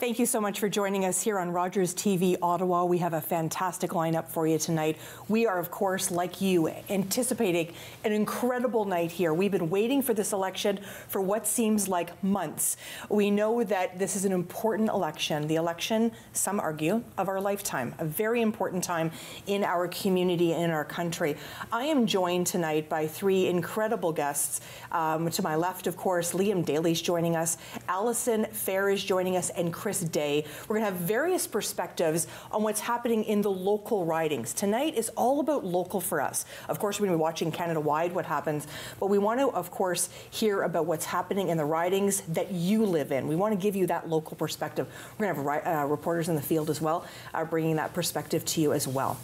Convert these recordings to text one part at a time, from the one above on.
Thank you so much for joining us here on Rogers TV Ottawa. We have a fantastic lineup for you tonight. We are, of course, like you, anticipating an incredible night here. We've been waiting for this election for what seems like months. We know that this is an important election, the election, some argue, of our lifetime, a very important time in our community and in our country. I am joined tonight by three incredible guests. To my left, of course, Liam Daly's joining us, Alison Fair is joining us, and Chris Day. We're going to have various perspectives on what's happening in the local ridings. Tonight is all about local for us. Of course, we're going to be watching Canada-wide what happens, but we want to, of course, hear about what's happening in the ridings that you live in. We want to give you that local perspective. We're going to have reporters in the field as well, bringing that perspective to you as well.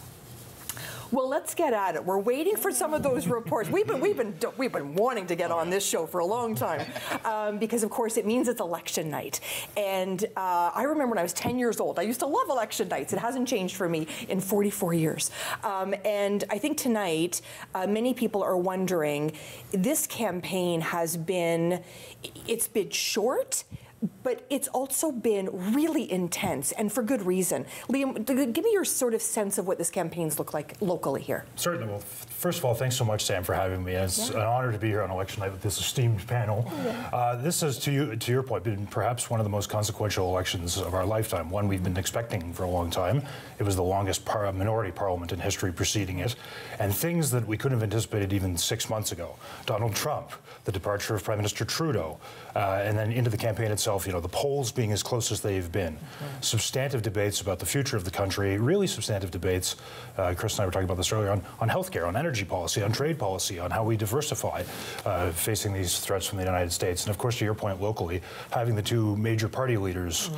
Well, let's get at it. We're waiting for some of those reports. We've been wanting to get on this show for a long time because, of course, it means it's election night. And I remember when I was 10 years old, I used to love election nights. It hasn't changed for me in 44 years. And I think tonight, many people are wondering, this campaign has been, it's been short, but it's also been really intense, and for good reason. Liam, give me your sort of sense of what this campaign's look like locally here. Certainly. Well, first of all, thanks so much, Sam, for having me. It's an honor to be here on election night with this esteemed panel. This is, to your point, been perhaps one of the most consequential elections of our lifetime, one we've been expecting for a long time. It was the longest minority parliament in history preceding it, and things that we couldn't have anticipated even 6 months ago. Donald Trump, the departure of Prime Minister Trudeau, and then into the campaign itself, you know, the polls being as close as they've been. Substantive debates about the future of the country, really substantive debates. Chris and I were talking about this earlier on healthcare, on energy policy, on trade policy, on how we diversify facing these threats from the United States. And of course, to your point, locally, having the two major party leaders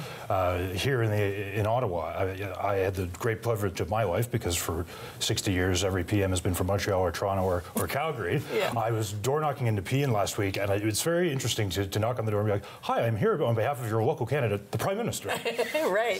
here in Ottawa. I had the great privilege of my life, because for 60 years, every PM has been from Montreal or Toronto or Calgary. I was door knocking into Pean last week, and it's very interesting to knock on the door and be like, hi, I'm here on behalf of your local candidate, the Prime Minister. Right.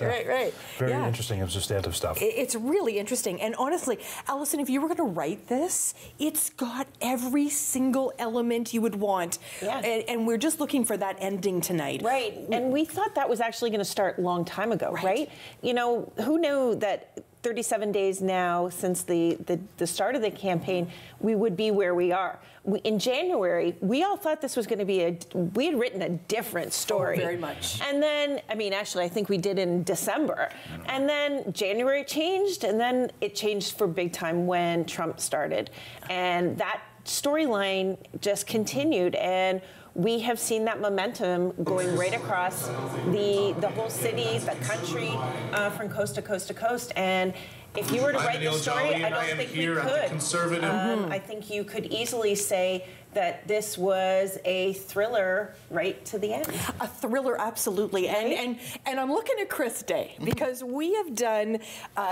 Very interesting and substantive stuff. It's really interesting. And honestly, Alison, if you were going to write this, it's got every single element you would want. And we're just looking for that ending tonight. Right. And we thought that was actually going to start a long time ago, right? You know, who knew that 37 days now since the start of the campaign, we would be where we are. In January, we all thought this was going to be we had written a different story. Very much. And then, I mean, actually, I think we did in December. And then January changed, and then it changed for big time when Trump started. And that storyline just continued, and we have seen that momentum going right across the whole city, the country, from coast to coast to coast. And if you were to write the story, I don't think we could. I think you could easily say that this was a thriller right to the end. A thriller, absolutely. Right? And I'm looking at Chris Day, because we have done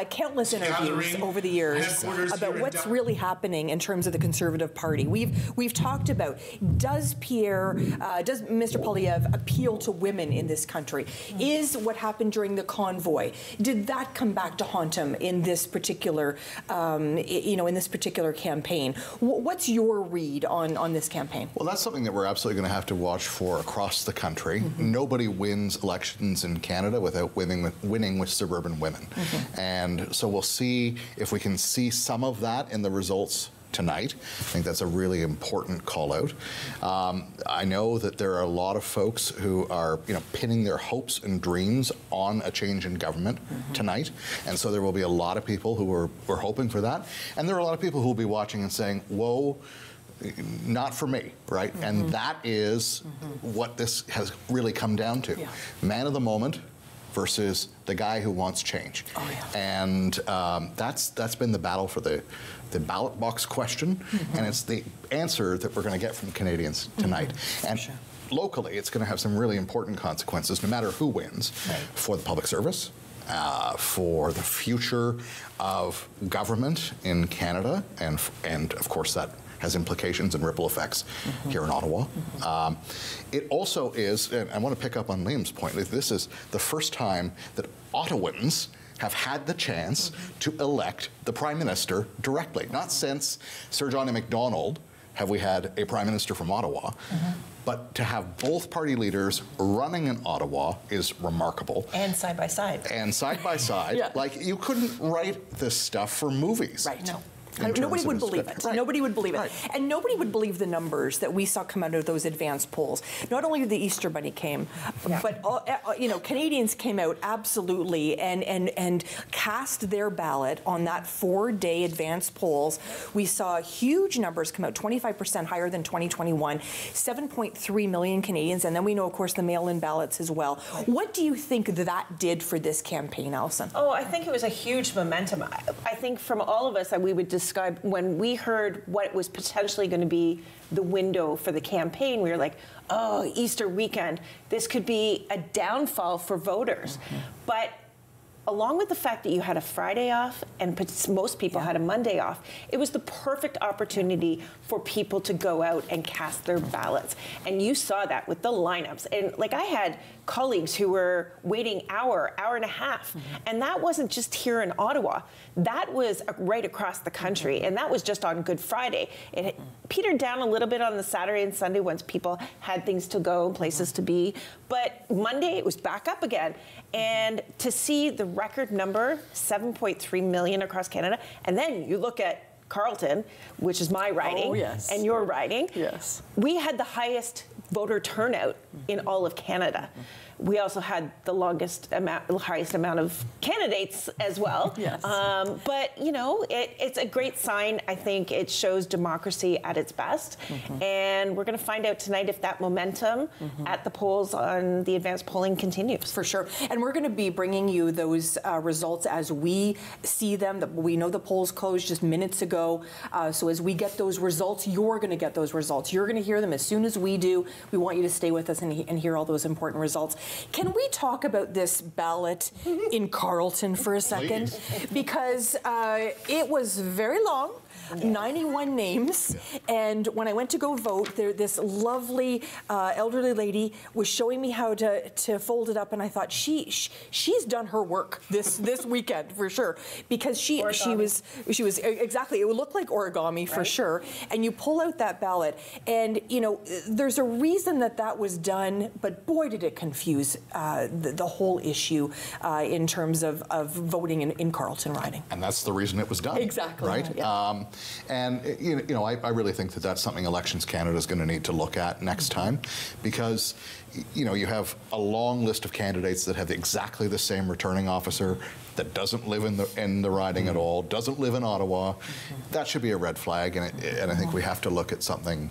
countless interviews over the years about what's really happening in terms of the Conservative Party. We've talked about, does Mr. Poilievre appeal to women in this country? Is what happened during the convoy, did that come back to haunt him in this particular, in this particular campaign? What's your read on this campaign? Well, that's something that we're absolutely going to have to watch for across the country. Nobody wins elections in Canada without winning with suburban women. And so we'll see if we can see some of that in the results tonight. I think that's a really important call out. I know that there are a lot of folks who are, pinning their hopes and dreams on a change in government tonight, and so there will be a lot of people who are hoping for that, and there are a lot of people who will be watching and saying, "Whoa, not for me," right? And that is what this has really come down to. Man of the moment versus the guy who wants change. And that's been the battle for the ballot box question, and it's the answer that we're going to get from Canadians tonight. And locally, it's going to have some really important consequences, no matter who wins, for the public service, for the future of government in Canada, and of course that has implications and ripple effects here in Ottawa. It also is, and I want to pick up on Liam's point, this is the first time that Ottawans have had the chance to elect the Prime Minister directly. Not since Sir John A. Macdonald have we had a prime minister from Ottawa. But to have both party leaders running in Ottawa is remarkable. And side by side. And side by side. Yeah. Like, you couldn't write this stuff for movies. Right. No. in terms Nobody of would its believe fit. it. Right. Nobody would believe it. Right. And nobody would believe the numbers that we saw come out of those advanced polls. Not only the Easter Bunny came, but Canadians came out absolutely and cast their ballot on that 4-day advanced polls. We saw huge numbers come out, 25% higher than 2021, 7.3 million Canadians, and then we know, of course, the mail-in ballots as well. What do you think that did for this campaign, Alison? Oh, I think it was a huge momentum. I think from all of us that we would describe, when we heard what was potentially going to be the window for the campaign, we were like, oh, Easter weekend, this could be a downfall for voters. But along with the fact that you had a Friday off and most people had a Monday off, it was the perfect opportunity for people to go out and cast their ballots. And you saw that with the lineups. And like, I had colleagues who were waiting hour and a half. And that wasn't just here in Ottawa. That was right across the country. And that was just on Good Friday. It petered down a little bit on the Saturday and Sunday once people had things to go, places to be. But Monday, it was back up again. And to see the record number, 7.3 million across Canada, and then you look at Carleton, which is my riding, and your riding. Yes. We had the highest voter turnout in all of Canada. We also had the highest amount of candidates as well. Yes. But, you know, it's a great sign. I think it shows democracy at its best. And we're going to find out tonight if that momentum at the polls on the advanced polling continues. For sure. And we're going to be bringing you those results as we see them. We know the polls closed just minutes ago. So as we get those results, you're going to get those results. You're going to hear them as soon as we do. We want you to stay with us and hear all those important results. Can we talk about this ballot in Carleton for a second? Please. Because it was very long. 91 names, and when I went to go vote, this lovely elderly lady was showing me how to fold it up, and I thought she's done her work this weekend for sure, because she was exactly, it would look like origami for sure. And you pull out that ballot, and you know there's a reason that was done, but boy did it confuse the whole issue in terms of voting in Carleton riding. And that's the reason it was done. Exactly. Right. Yeah. And you know, I really think that's something Elections Canada is going to need to look at next time, because you know, you have a long list of candidates that have exactly the same returning officer that doesn't live in the riding at all, doesn't live in Ottawa. That should be a red flag, and I think we have to look at something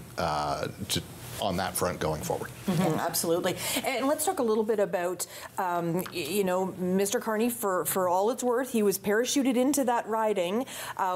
on that front going forward. Absolutely. And let's talk a little bit about, you know, Mr. Carney, for all it's worth, he was parachuted into that riding.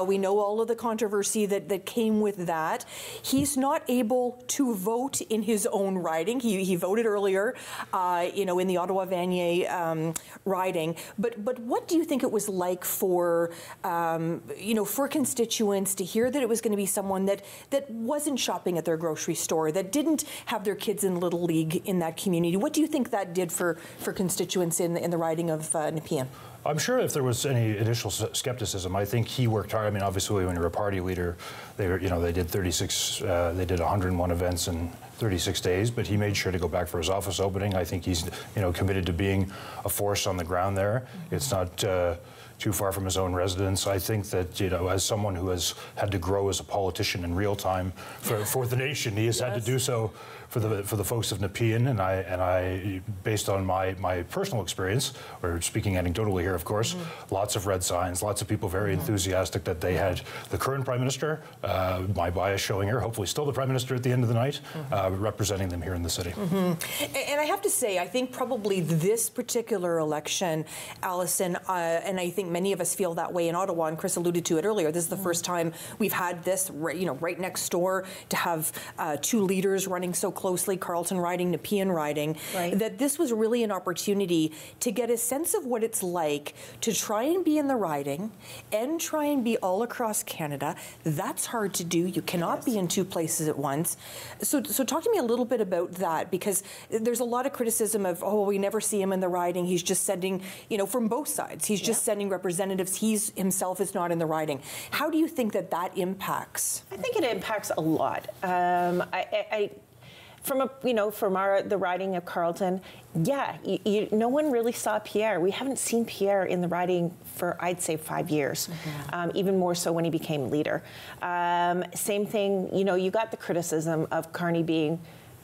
We know all of the controversy that came with that. He's not able to vote in his own riding. He voted earlier, you know, in the Ottawa-Vanier riding. But what do you think it was like for, you know, for constituents to hear that it was going to be someone that wasn't shopping at their grocery store, that didn't have their kids in Little League in that community? What do you think that did for constituents in the riding of Nepean? I'm sure if there was any initial skepticism, I think he worked hard. I mean, obviously, when you're a party leader, they did 101 events in 36 days, but he made sure to go back for his office opening. I think he's, you know, committed to being a force on the ground there. It's not too far from his own residence. I think that, you know, as someone who has had to grow as a politician in real time for the nation, he has had to do so for the folks of Nepean, and I based on my personal experience, or speaking anecdotally here, of course, lots of red signs, lots of people very enthusiastic that they had the current Prime Minister, my bias showing here, hopefully still the Prime Minister at the end of the night, representing them here in the city. And I have to say, I think probably this particular election, Alison, and I think many of us feel that way in Ottawa, and Chris alluded to it earlier, this is the first time we've had this, you know, right next door, to have two leaders running so closely, Carleton riding, Nepean riding, that this was really an opportunity to get a sense of what it's like to try and be in the riding and try and be all across Canada. That's hard to do. You cannot be in two places at once. So talk to me a little bit about that, because there's a lot of criticism of, oh, we never see him in the riding. He's just sending, you know, from both sides, he's just sending representatives representatives. He himself is not in the riding. How do you think that impacts? I think it impacts a lot. From the riding of Carleton, yeah, no one really saw Pierre. We haven't seen Pierre in the riding for, I'd say, 5 years, even more so when he became leader. Same thing, you got the criticism of Carney being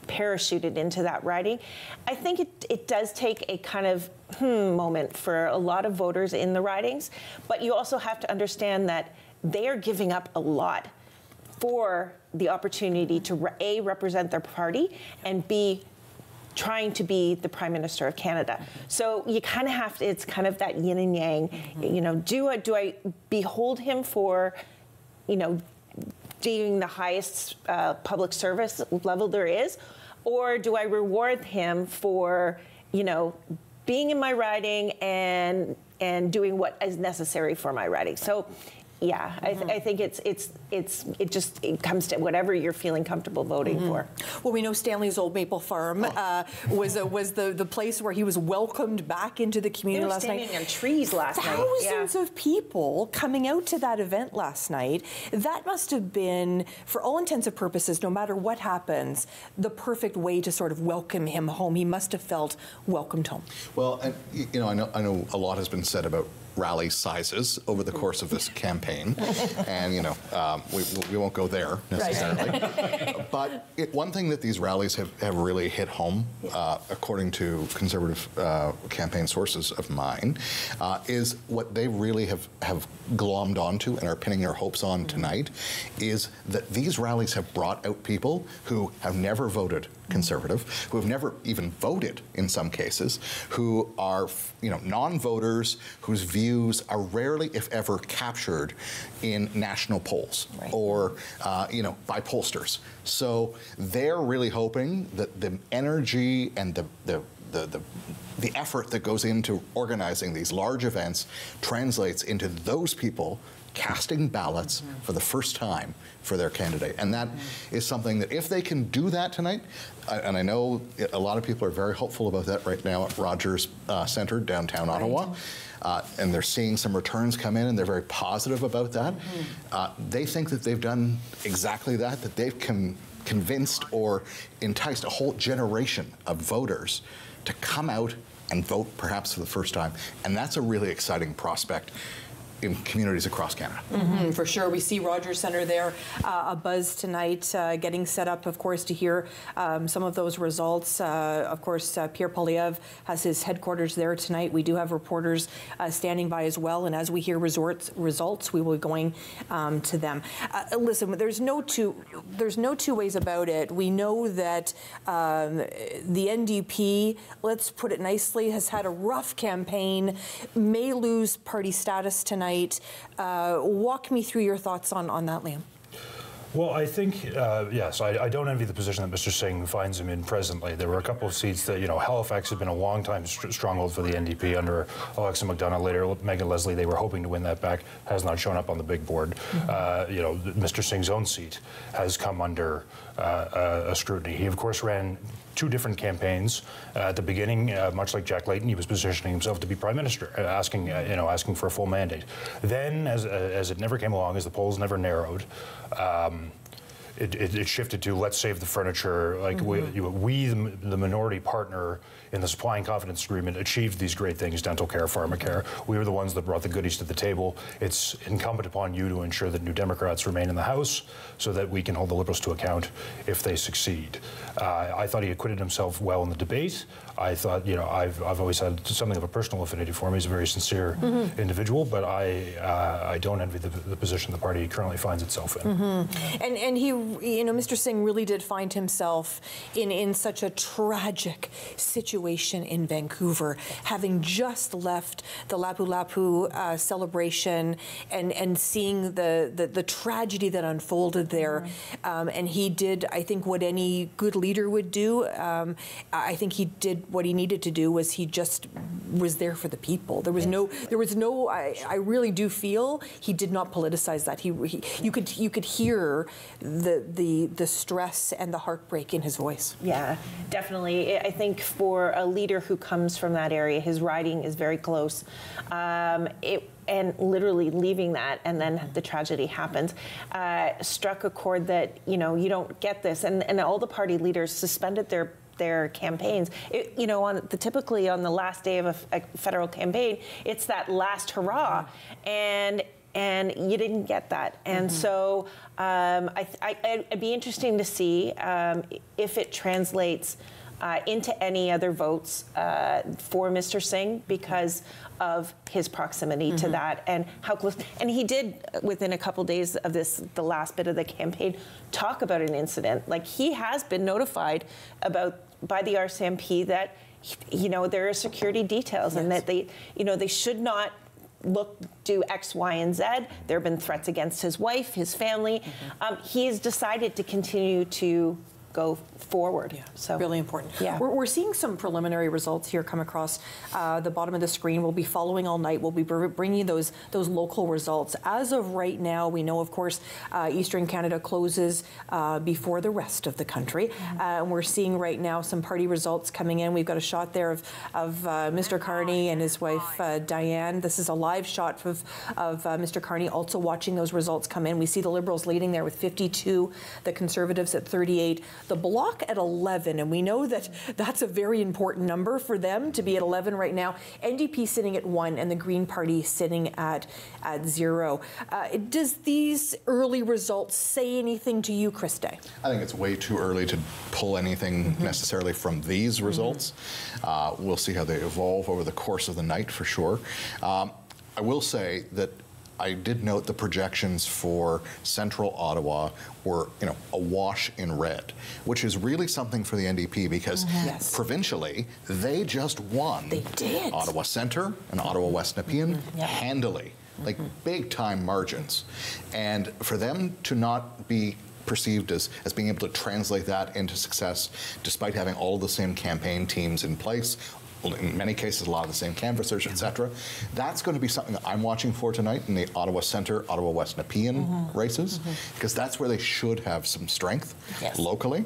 parachuted into that riding. I think it does take a kind of moment for a lot of voters in the ridings, but you also have to understand that they are giving up a lot for the opportunity to A, represent their party, and B, trying to be the Prime Minister of Canada. So you kind of have to, it's kind of that yin and yang. Do I behold him for, doing the highest public service level there is, or do I reward him for, being in my riding and doing what is necessary for my riding? So, yeah, I think it comes to whatever you're feeling comfortable voting for. Well, we know Stanley's Old Maple Farm was the place where he was welcomed back into the community last night. Standing on trees last night. Thousands of people coming out to that event last night. That must have been, for all intents and purposes, no matter what happens, the perfect way to sort of welcome him home. He must have felt welcomed home. Well, and, I know a lot has been said about rally sizes over the course of this campaign, and we won't go there necessarily. Right. But one thing that these rallies have really hit home, according to conservative campaign sources of mine, is what they really have glommed onto and are pinning their hopes on tonight, is that these rallies have brought out people who have never voted Conservative, who have never even voted in some cases, who are non-voters, whose views are rarely, if ever, captured in national polls or by pollsters. So they're really hoping that the energy and the effort that goes into organizing these large events translates into those people casting ballots for the first time for their candidate. And that is something that if they can do that tonight, and I know a lot of people are very hopeful about that right now at Rogers Centre, downtown Ottawa, and they're seeing some returns come in and they're very positive about that. They think that they've done exactly that they've convinced or enticed a whole generation of voters to come out and vote perhaps for the first time. And that's a really exciting prospect in communities across Canada. For sure. We see Rogers Centre there, a buzz tonight, getting set up, of course, to hear some of those results. Of course, Pierre Poilievre has his headquarters there tonight. We do have reporters standing by as well, and as we hear results, we will be going to them. Listen, there's no two ways about it. We know that the NDP, let's put it nicely, has had a rough campaign, may lose party status tonight. Walk me through your thoughts on that, Liam. Well, I think, yes, I don't envy the position that Mr. Singh finds him in presently. There were a couple of seats that, Halifax had been a long-time stronghold for the NDP under Alexa McDonough, later Megan Leslie. They were hoping to win that back, has not shown up on the big board. Mr. Singh's own seat has come under a scrutiny. He, of course, ran 2 different campaigns. At the beginning, much like Jack Layton, he was positioning himself to be Prime Minister, asking for a full mandate. Then, as it never came along, as the polls never narrowed, it shifted to let's save the furniture. Like we, the minority partner in the Supply and Confidence Agreement, achieved these great things: dental care, pharmacare. We were the ones that brought the goodies to the table. It's incumbent upon you to ensure that New Democrats remain in the House, so that we can hold the Liberals to account if they succeed. I thought he acquitted himself well in the debate. I thought, I've always had something of a personal affinity for him. He's a very sincere individual, but I don't envy the position the party currently finds itself in. And he, Mr. Singh really did find himself in such a tragic situation in Vancouver, having just left the Lapu Lapu celebration and seeing the tragedy that unfolded there. And he did, I think, what any good leader would do. I think he did what he needed to do. Was he just was there for the people. There was no. I really do feel he did not politicize that. You could hear the stress and the heartbreak in his voice. Yeah, definitely. I think for a leader who comes from that area, his riding is very close. and literally leaving that, and then the tragedy happens, struck a chord that, you don't get this. And all the party leaders suspended their campaigns. Typically on the last day of a federal campaign, it's that last hurrah, and you didn't get that. And so it'd be interesting to see if it translates into any other votes for Mr. Singh because of his proximity to that and how close. And he did, within a couple days of the last bit of the campaign, talk about an incident. Like, he has been notified by the RCMP that, there are security details, and that they should not do X, Y, and Z. There have been threats against his wife, his family. He has decided to continue to go forward. Yeah, so really important. Yeah. We're seeing some preliminary results here come across the bottom of the screen. We'll be following all night. We'll be bringing those local results. As of right now, we know, of course, Eastern Canada closes before the rest of the country. And we're seeing right now some party results coming in. We've got a shot there of Mr. Carney and his wife, Diane. This is a live shot of Mr. Carney also watching those results come in. We see the Liberals leading there with 52, the Conservatives at 38. The Bloc at 11, and we know that that's a very important number for them to be at 11 right now. NDP sitting at 1, and the Green Party sitting at 0. Does these early results say anything to you, Christe? I think it's way too early to pull anything necessarily from these results. We'll see how they evolve over the course of the night for sure. I will say that I did note the projections for Central Ottawa were, a wash in red, which is really something for the NDP because provincially they just won. They did. Ottawa Centre and Ottawa West Nepean handily, like big time margins, and for them to not be perceived as being able to translate that into success, despite having all the same campaign teams in place. In many cases, a lot of the same canvassers, etc. That's going to be something that I'm watching for tonight in the Ottawa Centre, Ottawa West Nepean races, because that's where they should have some strength locally.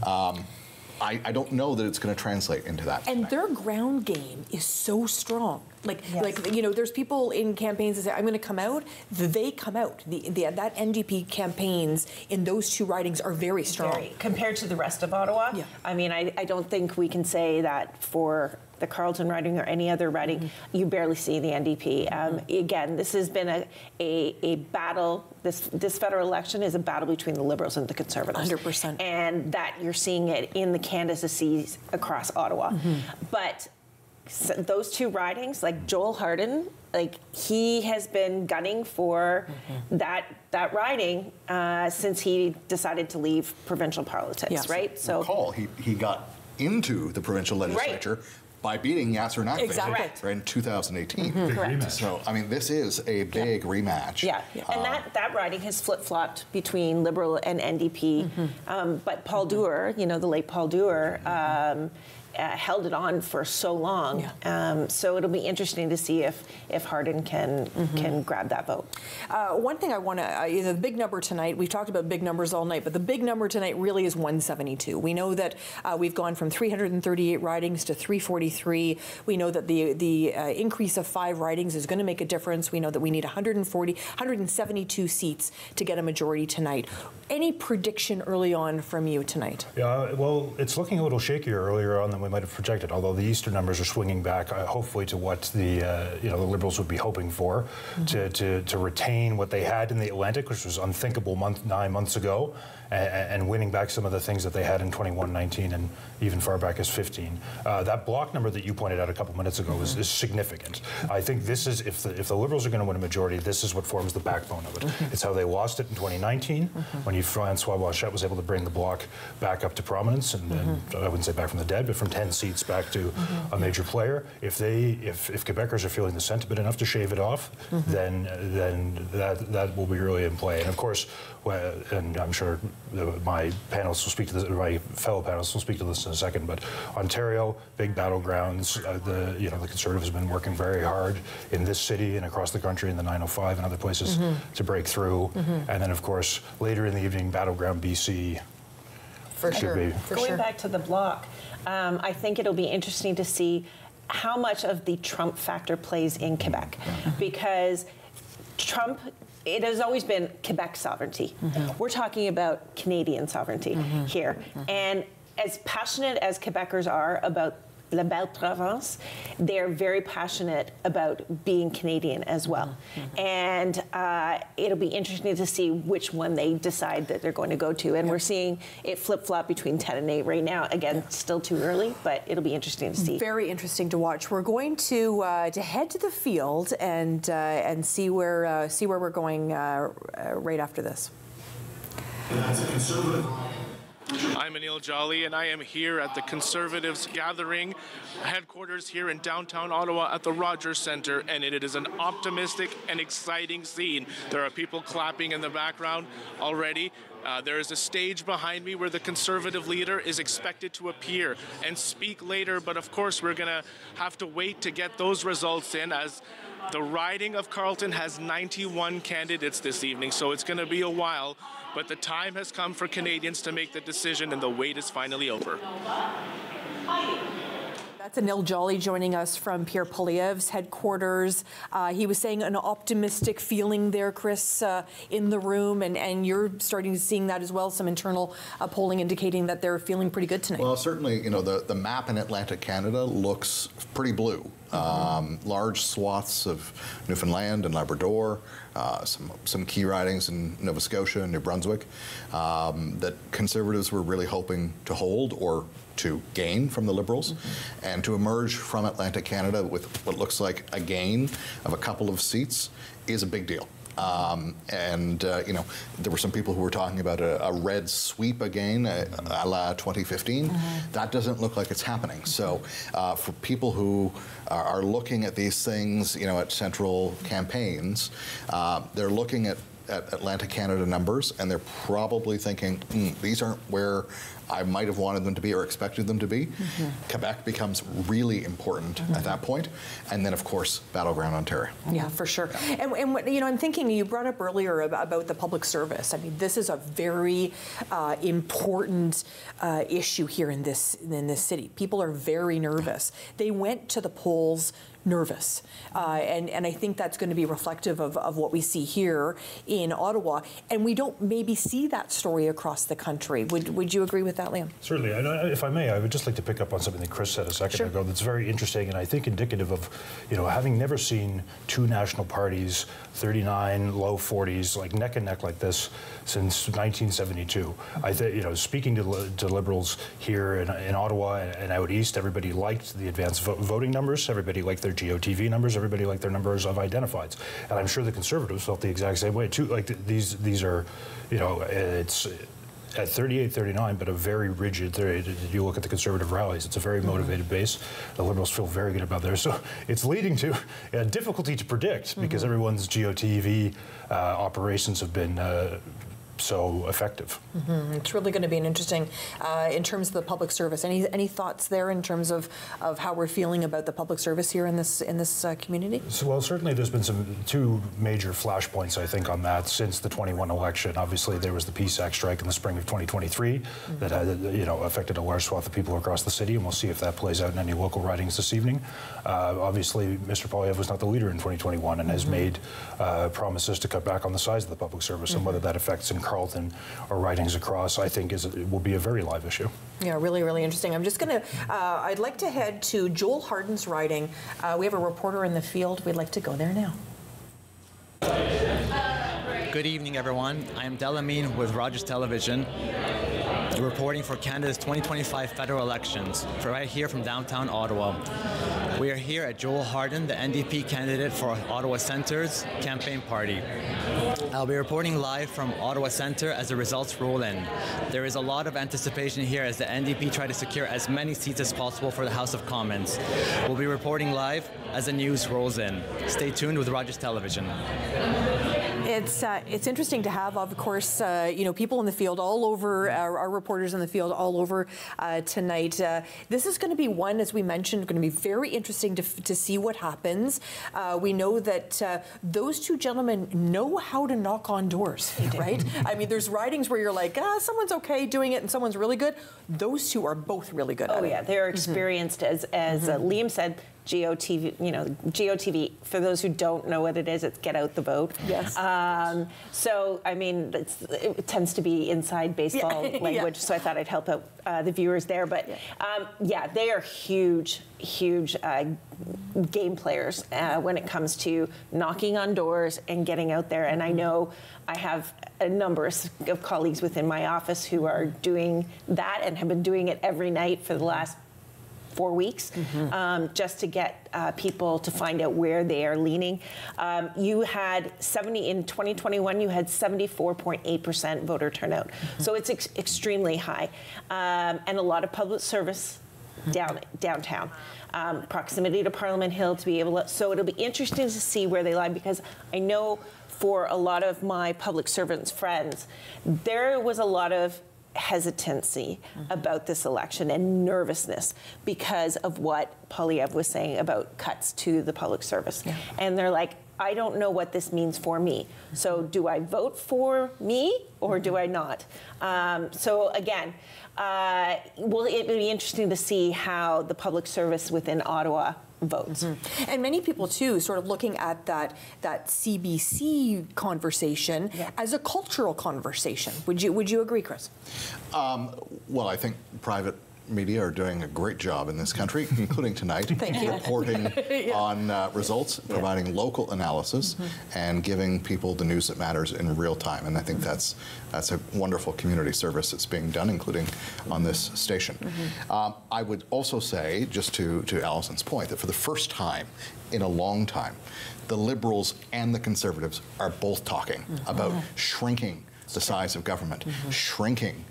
I don't know that it's going to translate into that. And their ground game is so strong. There's people in campaigns that say, I'm going to come out. They come out. That NDP campaigns in those two ridings are very strong. Compared to the rest of Ottawa. Yeah. I mean, I don't think we can say that for the Carleton riding or any other riding, you barely see the NDP. Again, this has been a battle. This federal election is a battle between the Liberals and the Conservatives. 100%. And that you're seeing it in the candidacies across Ottawa. But those two ridings, like Joel Harden, he has been gunning for that riding since he decided to leave provincial politics, right? So recall, he got into the provincial legislature by beating Yasser Naqvi in 2018. Correct. So, I mean, this is a big rematch. Yeah, and that riding has flip-flopped between Liberal and NDP. But Paul Dewar, the late Paul Dewar, held it on for so long. So it'll be interesting to see if Hardin can grab that vote. One thing I want to, the big number tonight, we've talked about big numbers all night, but the big number tonight really is 172. We know that we've gone from 338 ridings to 343. We know that the increase of 5 ridings is going to make a difference. We know that we need 172 seats to get a majority tonight. Any prediction early on from you tonight? Yeah, well, it's looking a little shakier earlier on than we might have projected, although the Eastern numbers are swinging back, hopefully to what the Liberals would be hoping for, to retain what they had in the Atlantic, which was unthinkable 9 months ago, and winning back some of the things that they had in 21-19 and even far back as 15. That block number that you pointed out a couple minutes ago is significant. I think this is, if the Liberals are going to win a majority, this is what forms the backbone of it. It's how they lost it in 2019 when Francois Blanchette was able to bring the bloc back up to prominence, and I wouldn't say back from the dead, but from 10 seats back to a major player. If Quebecers are feeling the sentiment enough to shave it off, then that will be really in play. And of course, and I'm sure my panelists will speak to this, my fellow panelists will speak to this in a second, but Ontario, big battlegrounds. The Conservatives have been working very hard in this city and across the country in the 905 and other places to break through. And then, of course, later in the evening, battleground BC. For sure. Going back to the bloc, I think it'll be interesting to see how much of the Trump factor plays in Quebec, because Trump, it has always been Quebec sovereignty. We're talking about Canadian sovereignty here. And as passionate as Quebecers are about La Belle Province, they're very passionate about being Canadian as well. And it'll be interesting to see which one they decide that they're going to go to. And we're seeing it flip-flop between 10 and 8 right now. Again, still too early, but it'll be interesting to see. Very interesting to watch. We're going to head to the field and see where we're going right after this. That's a Conservative. I'm Anil Jolly, and I am here at the Conservatives gathering headquarters here in downtown Ottawa at the Rogers Centre, and it is an optimistic and exciting scene. There are people clapping in the background already. There is a stage behind me where the Conservative leader is expected to appear and speak later, but of course we're going to have to wait to get those results in, as the riding of Carleton has 91 candidates this evening, so it's going to be a while. But the time has come for Canadians to make the decision, and the wait is finally over. That's Anil Jolly joining us from Pierre Poilievre's headquarters. He was saying an optimistic feeling there, Chris, in the room, and you're starting to seeing that as well, some internal polling indicating that they're feeling pretty good tonight. Well, certainly, you know, the map in Atlantic Canada looks pretty blue. Large swaths of Newfoundland and Labrador, some key ridings in Nova Scotia and New Brunswick that Conservatives were really hoping to hold or to gain from the Liberals, and to emerge from Atlantic Canada with what looks like a gain of a couple of seats is a big deal. You know, there were some people who were talking about a red sweep again, a la 2015. That doesn't look like it's happening. So for people who are looking at these things, you know, at central campaigns, they're looking at Atlantic Canada numbers, and they're probably thinking, these aren't where I might have wanted them to be or expected them to be. Quebec becomes really important at that point, and then of course Battleground Ontario. Yeah, for sure. And you know, I'm thinking you brought up earlier about the public service. I mean, this is a very important issue here in this city. People are very nervous. They went to the polls nervous, and I think that's going to be reflective of what we see here in Ottawa, and we don't maybe see that story across the country. Would you agree with that, Liam? Certainly. And if I may, I would just like to pick up on something that Chris said a second ago that's very interesting, and I think indicative of, you know, having never seen two national parties, 39, low 40s, like neck and neck like this since 1972. I think, you know, speaking to Liberals here in Ottawa and out east, everybody liked the advanced voting numbers. Everybody liked their GOTV numbers. Everybody liked their numbers of identifieds. And I'm sure the Conservatives felt the exact same way too. Like these are, you know, it's at 38, 39, but a very rigid. You look at the Conservative rallies; it's a very motivated base. The Liberals feel very good about theirs, so it's leading to a difficulty to predict because everyone's GOTV operations have been so effective. It's really going to be an interesting, in terms of the public service. Any thoughts there in terms of how we're feeling about the public service here in this community? So, well, certainly there's been two major flashpoints, I think, on that since the 21 election. Obviously, there was the PSAC strike in the spring of 2023 that had, you know, affected a large swath of people across the city, and we'll see if that plays out in any local ridings this evening. Obviously, Mr. Poilievre was not the leader in 2021 and has made promises to cut back on the size of the public service, and whether that affects in Carleton or ridings across, I think will be a very live issue. Yeah, really, really interesting. I'm just going to, I'd like to head to Joel Harden's riding. We have a reporter in the field. We'd like to go there now. Good evening, everyone. I am Delamine with Rogers Television, reporting for Canada's 2025 federal elections, right here from downtown Ottawa. We are here at Joel Harden, the NDP candidate for Ottawa Centre's campaign party. I'll be reporting live from Ottawa Centre as the results roll in. There is a lot of anticipation here as the NDP try to secure as many seats as possible for the House of Commons. We'll be reporting live as the news rolls in. Stay tuned with Rogers Television. It's interesting to have, of course, you know, people in the field all over, our reporters in the field all over tonight. This is going to be one, as we mentioned, going to be very interesting to see what happens. We know that those two gentlemen know how to knock on doors, right? I mean, there's ridings where you're like, someone's okay doing it and someone's really good. Those two are both really good at it. Oh, yeah, they're experienced, as Liam said. GOTV, GOTV, for those who don't know what it is, it's Get Out the Vote. Yes. So, I mean, it tends to be inside baseball language, so I thought I'd help out the viewers there. But yeah, they are huge game players when it comes to knocking on doors and getting out there. And I know I have a number of colleagues within my office who are doing that and have been doing it every night for the last 4 weeks, just to get people to find out where they are leaning. You had in 2021, you had 74.8% voter turnout. So it's extremely high. And a lot of public service downtown. Proximity to Parliament Hill to be able to, so it'll be interesting to see where they lie, because I know for a lot of my public servants friends, there was a lot of hesitancy about this election and nervousness because of what Polyev was saying about cuts to the public service. And they're like, I don't know what this means for me. So do I vote for me or do I not? So again, well, it would be interesting to see how the public service within Ottawa votes. And many people too sort of looking at that CBC conversation as a cultural conversation. Would you agree, Chris? Well, I think private media are doing a great job in this country, including tonight, reporting on results, providing local analysis, and giving people the news that matters in real time. And I think that's a wonderful community service that's being done, including on this station. I would also say, just to Alison's point, that for the first time in a long time, the Liberals and the Conservatives are both talking about shrinking the size of government, shrinking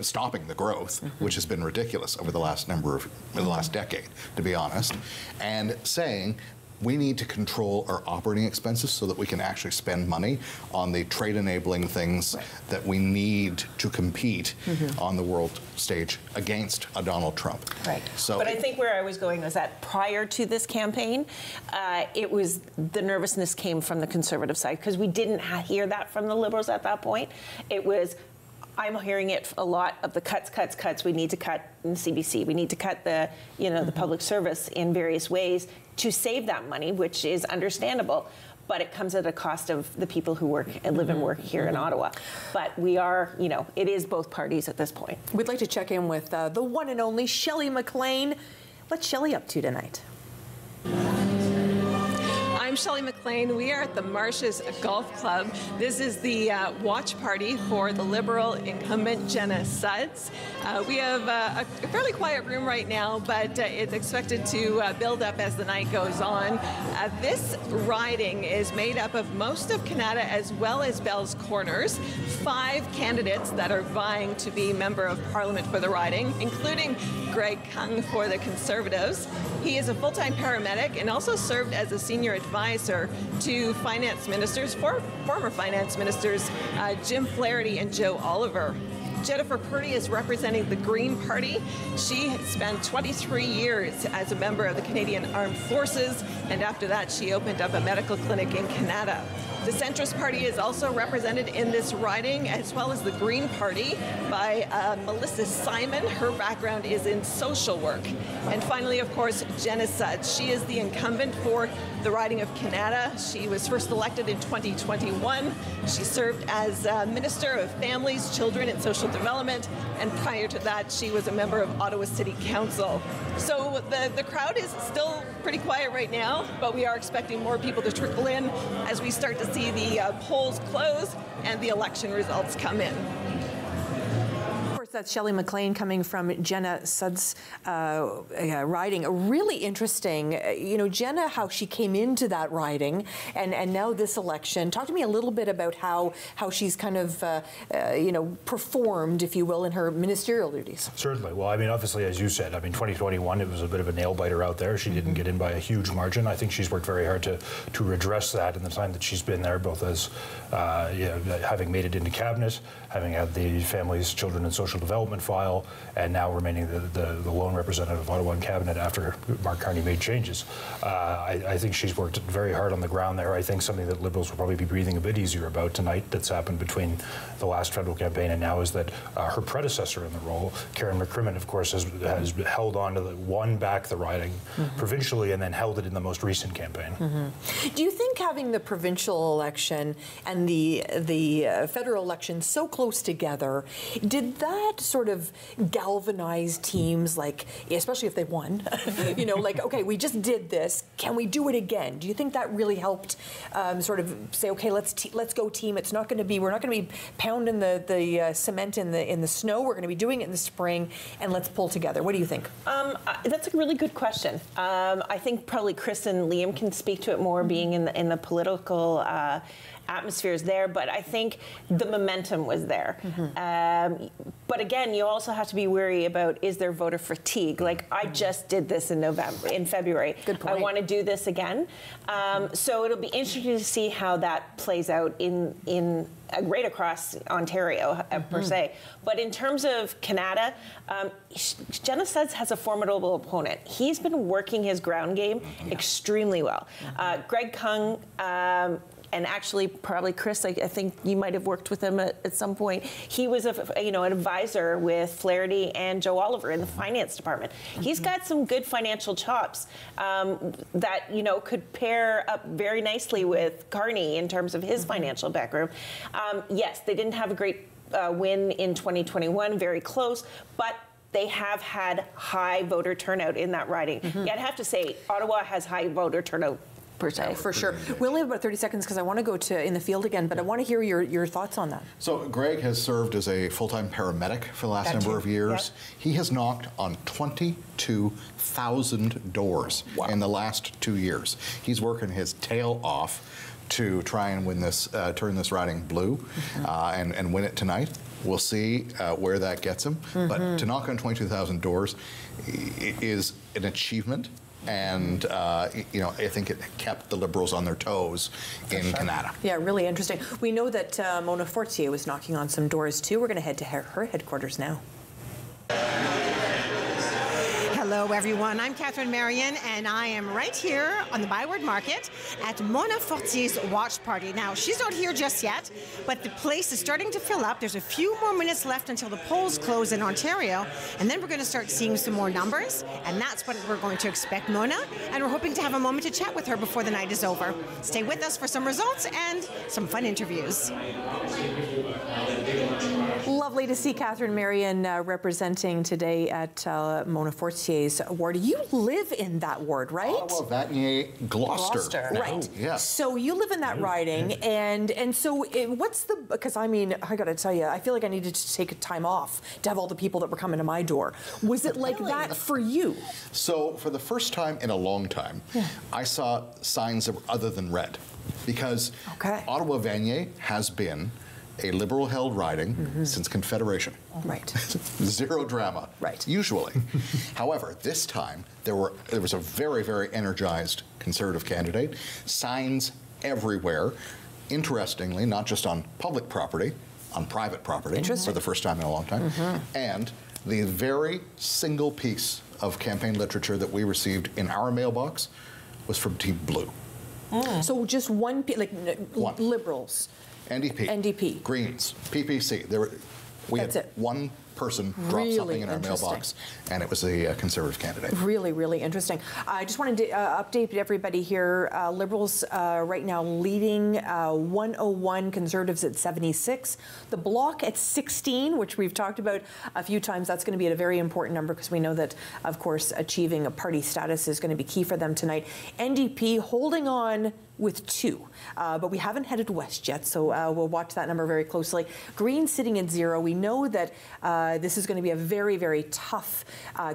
stopping the growth, which has been ridiculous over the last decade, to be honest, and saying we need to control our operating expenses so that we can actually spend money on the trade-enabling things that we need to compete on the world stage against a Donald Trump. So, but I think where I was going was that prior to this campaign, it was the nervousness came from the Conservative side, because we didn't hear that from the Liberals at that point. It was, I'm hearing it a lot of the cuts. We need to cut in CBC. We need to cut the, the public service in various ways to save that money, which is understandable. But it comes at a cost of the people who work and live and work here in Ottawa. But we are, it is both parties at this point. We'd like to check in with the one and only Shelley McLean. What's Shelley up to tonight? I'm Shelley McLean. We are at the Marshes Golf Club. This is the watch party for the Liberal incumbent Jenna Sudds. We have a fairly quiet room right now, but it's expected to build up as the night goes on. This riding is made up of most of Canada as well as Bell's Corners. 5 candidates that are vying to be Member of Parliament for the riding, including Greg Kung for the Conservatives. He is a full-time paramedic and also served as a senior advisor to finance ministers, former finance ministers Jim Flaherty and Joe Oliver. Jennifer Purdy is representing the Green Party. She spent 23 years as a member of the Canadian Armed Forces, and after that she opened up a medical clinic in Canada. The Centrist Party is also represented in this riding, as well as the Green Party, by Melissa Simon. Her background is in social work. And finally, of course, Jenna Sudds. She is the incumbent for the riding of Canada. She was first elected in 2021. She served as Minister of Families, Children and Social Development, and prior to that, she was a member of Ottawa City Council. So the crowd is still pretty quiet right now, but we are expecting more people to trickle in as we start to see the polls close and the election results come in. That's Shelley McLean coming from Jenna Sudds' riding. Really interesting, Jenna, how she came into that riding and now this election. Talk to me a little bit about how she's kind of, performed, if you will, in her ministerial duties. Certainly. Well, I mean, obviously, as you said, 2021, it was a bit of a nail-biter out there. She didn't get in by a huge margin. I think she's worked very hard to redress that in the time that she's been there, both as having made it into cabinet, having had the Families, Children and Social provincial development file, and now remaining the lone representative of Ottawa in cabinet after Mark Carney made changes. I think she's worked very hard on the ground there. I think something that Liberals will probably be breathing a bit easier about tonight that's happened between the last federal campaign and now is that her predecessor in the role, Karen McCrimmon, of course, has held on to won back the riding provincially and then held it in the most recent campaign. Do you think having the provincial election and the federal election so close together, did that sort of galvanize teams, like, especially if they won, you know, like, okay, we just did this, can we do it again? Do you think that really helped sort of say, okay, let's go team. It's not going to be, we're not going to be pounding the cement in the snow. We're going to be doing it in the spring, and let's pull together. What do you think? That's a really good question. I think probably Chris and Liam can speak to it more, being in the political atmospheres there, but I think the momentum was there. But again, you also have to be wary about, is there voter fatigue? Like, I just did this in February. Good point. I want to do this again. So it'll be interesting to see how that plays out in right across Ontario per se. But in terms of Canada, Jenna Sudds has a formidable opponent. He's been working his ground game extremely well. Greg Kung, and actually, probably Chris, I think you might have worked with him at some point. He was an advisor with Flaherty and Joe Oliver in the finance department. He's got some good financial chops that could pair up very nicely with Carney in terms of his financial background. Yes, they didn't have a great win in 2021, very close, but they have had high voter turnout in that riding. Yeah, I'd have to say Ottawa has high voter turnout. Per se. For sure. We only have about 30 seconds because I want to go to in the field again, but I want to hear your thoughts on that. So Greg has served as a full-time paramedic for the last number of years. Yep. He has knocked on 22,000 doors in the last 2 years. He's working his tail off to try and win this, turn this riding blue, and win it tonight. We'll see where that gets him. But to knock on 22,000 doors is an achievement. And I think it kept the Liberals on their toes in Canada. Yeah, really interesting. We know that Mona Fortier was knocking on some doors too. We're going to head to her headquarters now. Hello, everyone. I'm Catherine Marion, and I am right here on the Byward Market at Mona Fortier's watch party. Now, she's not here just yet, but the place is starting to fill up. There's a few more minutes left until the polls close in Ontario, and then we're going to start seeing some more numbers, and that's what we're going to expect Mona, and we're hoping to have a moment to chat with her before the night is over. Stay with us for some results and some fun interviews. Lovely to see Catherine Marion representing today at Mona Fortier's ward. You live in that ward, right? Ottawa, Vanier, Gloucester. Right. Yeah. So you live in that riding, and so what's the, because I mean, I got to tell you, I feel like I needed to take a time off to have all the people that were coming to my door. Was it like that for you? So for the first time in a long time, I saw signs that were other than red, because Ottawa, Vanier has been a Liberal-held riding since Confederation. Right. Zero drama. Right. Usually. However, this time there was a very, very energized Conservative candidate. Signs everywhere. Interestingly, not just on public property, on private property for the first time in a long time. And the very single piece of campaign literature that we received in our mailbox was from Team Blue. So just one, like Liberals. NDP, Greens, PPC. We had one person drop something in our mailbox, and it was a Conservative candidate. Really, really interesting. I just wanted to update everybody here. Liberals right now leading 101, Conservatives at 76. The Bloc at 16, which we've talked about a few times. That's going to be a very important number because we know that, of course, achieving a party status is going to be key for them tonight. NDP holding on with 2, but we haven't headed west yet, so we'll watch that number very closely. Green sitting at 0. We know that this is going to be a very, very tough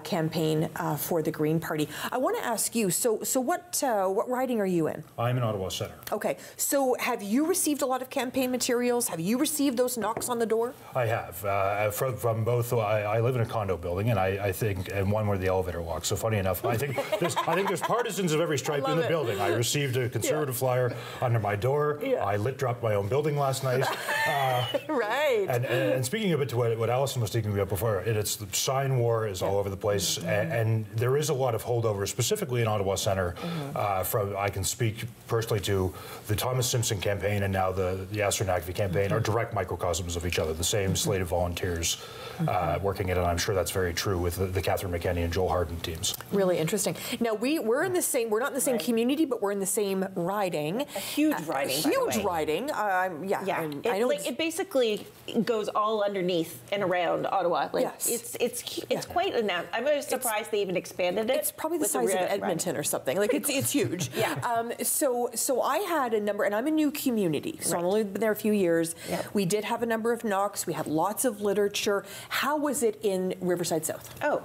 campaign for the Green Party. I want to ask you, so what riding are you in? I'm in Ottawa Centre. Okay, so have you received a lot of campaign materials? Have you received those knocks on the door? I have, from both. I live in a condo building, and I think, and one where the elevator walks. So funny enough, I think there's partisans of every stripe in the building. I received a Conservative flyer under my door. Yeah. I dropped my own building last night. Right. And speaking a bit to what Alison was speaking about before, it's the sign war is all over the place, and there is a lot of holdover, specifically in Ottawa Centre. From I can speak personally to the Thomas Simpson campaign and now the Yasser Naqvi campaign are direct microcosms of each other. The same slate of volunteers working it, and I'm sure that's very true with the Catherine McKenney and Joel Harden teams. Really interesting. Now we're in the same. We're not in the same community, but we're in the same riding. A huge riding. Huge riding. Yeah. I know it basically goes all underneath and around Ottawa. Like Yes. it's quite an. I'm surprised they even expanded it. It's probably the with size of riding. Edmonton or something. Like it's huge. Yeah. So I had a number, and I'm a new community, so I've only been there a few years. Yep. We did have a number of knocks. We had lots of literature. How was it in Riverside South? Oh.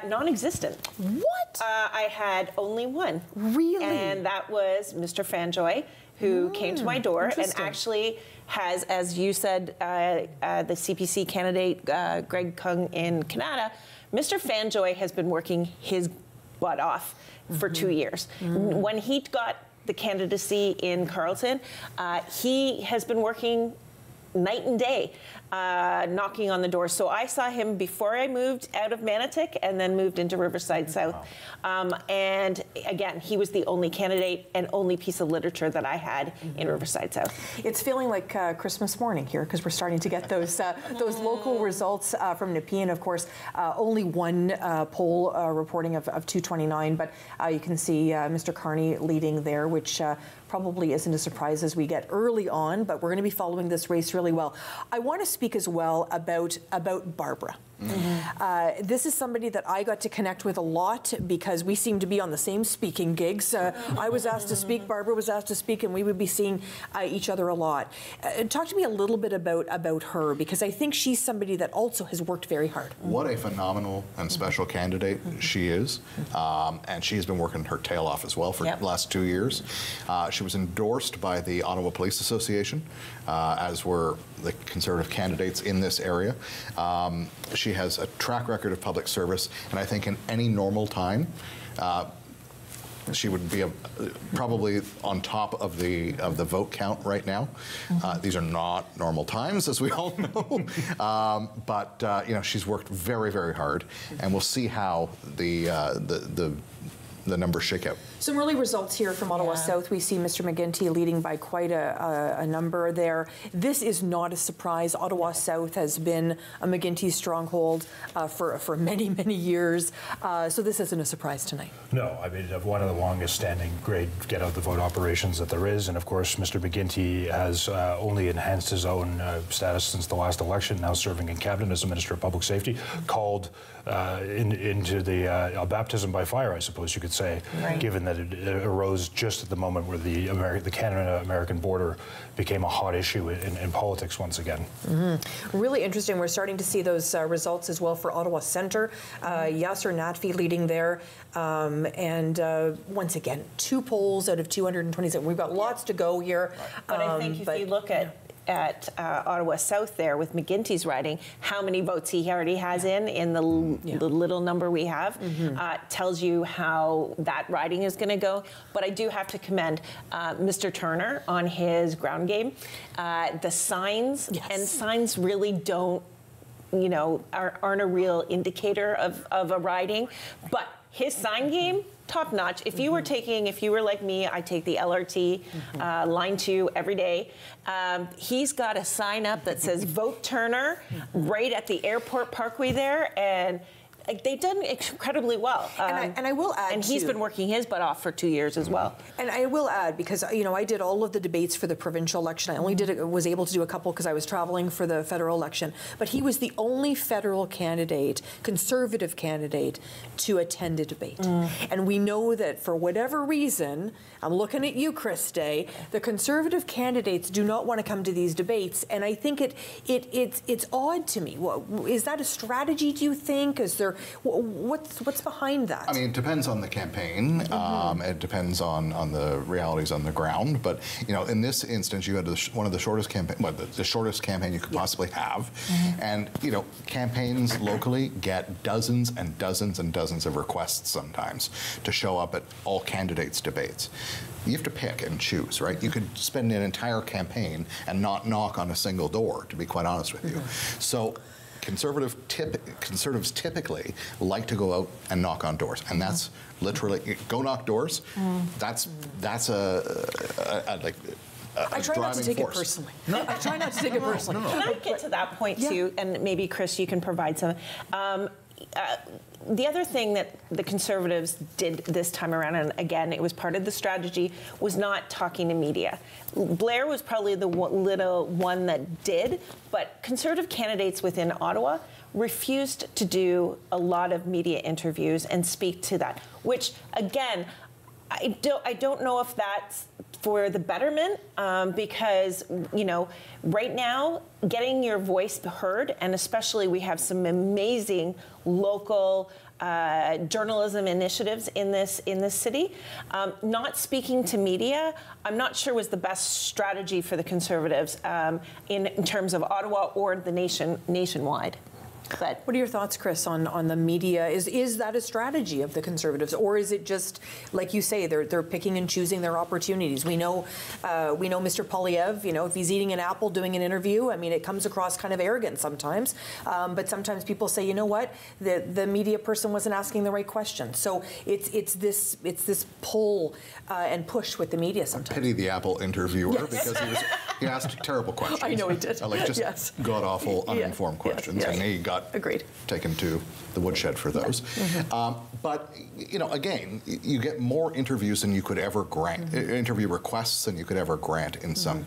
Non-existent. What? I had only one. Really? And that was Mr. Fanjoy, who came to my door and actually has, as you said, the CPC candidate, Greg Kung in Canada, Mr. Fanjoy has been working his butt off for 2 years. When he got the candidacy in Carleton, he has been working night and day, knocking on the door. So I saw him before I moved out of Manotick and then moved into Riverside South. And again, he was the only candidate and only piece of literature that I had in Riverside South. It's feeling like Christmas morning here because we're starting to get those local results from Nepean. Of course, only one poll reporting of 229, but you can see Mr. Carney leading there, which probably isn't a surprise as we get early on, but we're going to be following this race really well. I want to speak as well about Barbara. This is somebody that I got to connect with a lot because we seem to be on the same speaking gigs. I was asked to speak, Barbara was asked to speak, and we would be seeing each other a lot. Talk to me a little bit about her, because I think she's somebody that also has worked very hard. What a phenomenal and special candidate she is, and she has been working her tail off as well for the last 2 years. She was endorsed by the Ottawa Police Association, as were the Conservative candidates in this area. She has a track record of public service, and I think in any normal time, she would be probably on top of the vote count right now. These are not normal times, as we all know, but you know, she's worked very, very hard, and we'll see how the numbers shake out. Some early results here from Ottawa South. We see Mr. McGuinty leading by quite a number there. This is not a surprise. Ottawa South has been a McGuinty stronghold for many, many years. So this isn't a surprise tonight. No, I mean, one of the longest standing great get out the vote operations that there is. And of course, Mr. McGuinty has only enhanced his own status since the last election, now serving in cabinet as a Minister of Public Safety, called into the baptism by fire, I suppose you could say, given that it arose just at the moment where the Canada-American border became a hot issue in politics once again. Really interesting. We're starting to see those results as well for Ottawa Centre. Yasser Naqvi leading there. And once again, 2 polls out of 227. We've got lots to go here. But I think if you look at Ottawa South there with McGuinty's riding, how many votes he already has in the little number we have, tells you how that riding is going to go. But I do have to commend Mr. Turner on his ground game. The signs, and signs really don't, you know, aren't a real indicator of a riding, but his sign game, top notch. If you were like me, I take the LRT line 2 every day. He's got a sign up that says "Vote Turner" right at the airport parkway there, and they've done incredibly well. And I will add, and he's been working his butt off for 2 years as well. And I will add, because you know, I did all of the debates for the provincial election. I only was able to do a couple because I was traveling for the federal election. But he was the only federal candidate, Conservative candidate, to attend a debate. And we know that for whatever reason, I'm looking at you, Christe, the Conservative candidates do not want to come to these debates. And I think it's odd to me. Is that a strategy, do you think? Is there or what's behind that? I mean, it depends on the campaign. It depends on the realities on the ground. But you know, in this instance, you had one of the shortest campaign, well, the shortest campaign you could possibly have, and you know, campaigns locally get dozens and dozens and dozens of requests sometimes to show up at all candidates' debates. You have to pick and choose, right? You could spend an entire campaign and not knock on a single door, to be quite honest with you. So conservatives typically like to go out and knock on doors, and that's literally go knock doors. That's like I try not to take it personally. I try not to take it personally. Can I get to that point too? And maybe Chris, you can provide some. The other thing that the Conservatives did this time around, and again, it was part of the strategy, was not talking to media. Blair was probably the little one that did, but Conservative candidates within Ottawa refused to do a lot of media interviews and speak to that, which, again, I don't know if that's for the betterment, because, you know, right now, getting your voice heard, and especially we have some amazing local journalism initiatives in this city. Not speaking to media, I'm not sure was the best strategy for the Conservatives in terms of Ottawa or the nationwide. But what are your thoughts, Chris, on the media? Is that a strategy of the Conservatives, or is it just, like you say, they're picking and choosing their opportunities? We know Mr. Polyev. You know, if he's eating an apple doing an interview, I mean, it comes across kind of arrogant sometimes. But sometimes people say, you know what, the media person wasn't asking the right question. So it's this pull and push with the media sometimes. I pity the Apple interviewer because he asked terrible questions. I know he did. Like just god awful, uninformed questions, and he got taken to the woodshed for those. But you know, again, you get more interviews than you could ever grant, interview requests than you could ever grant in some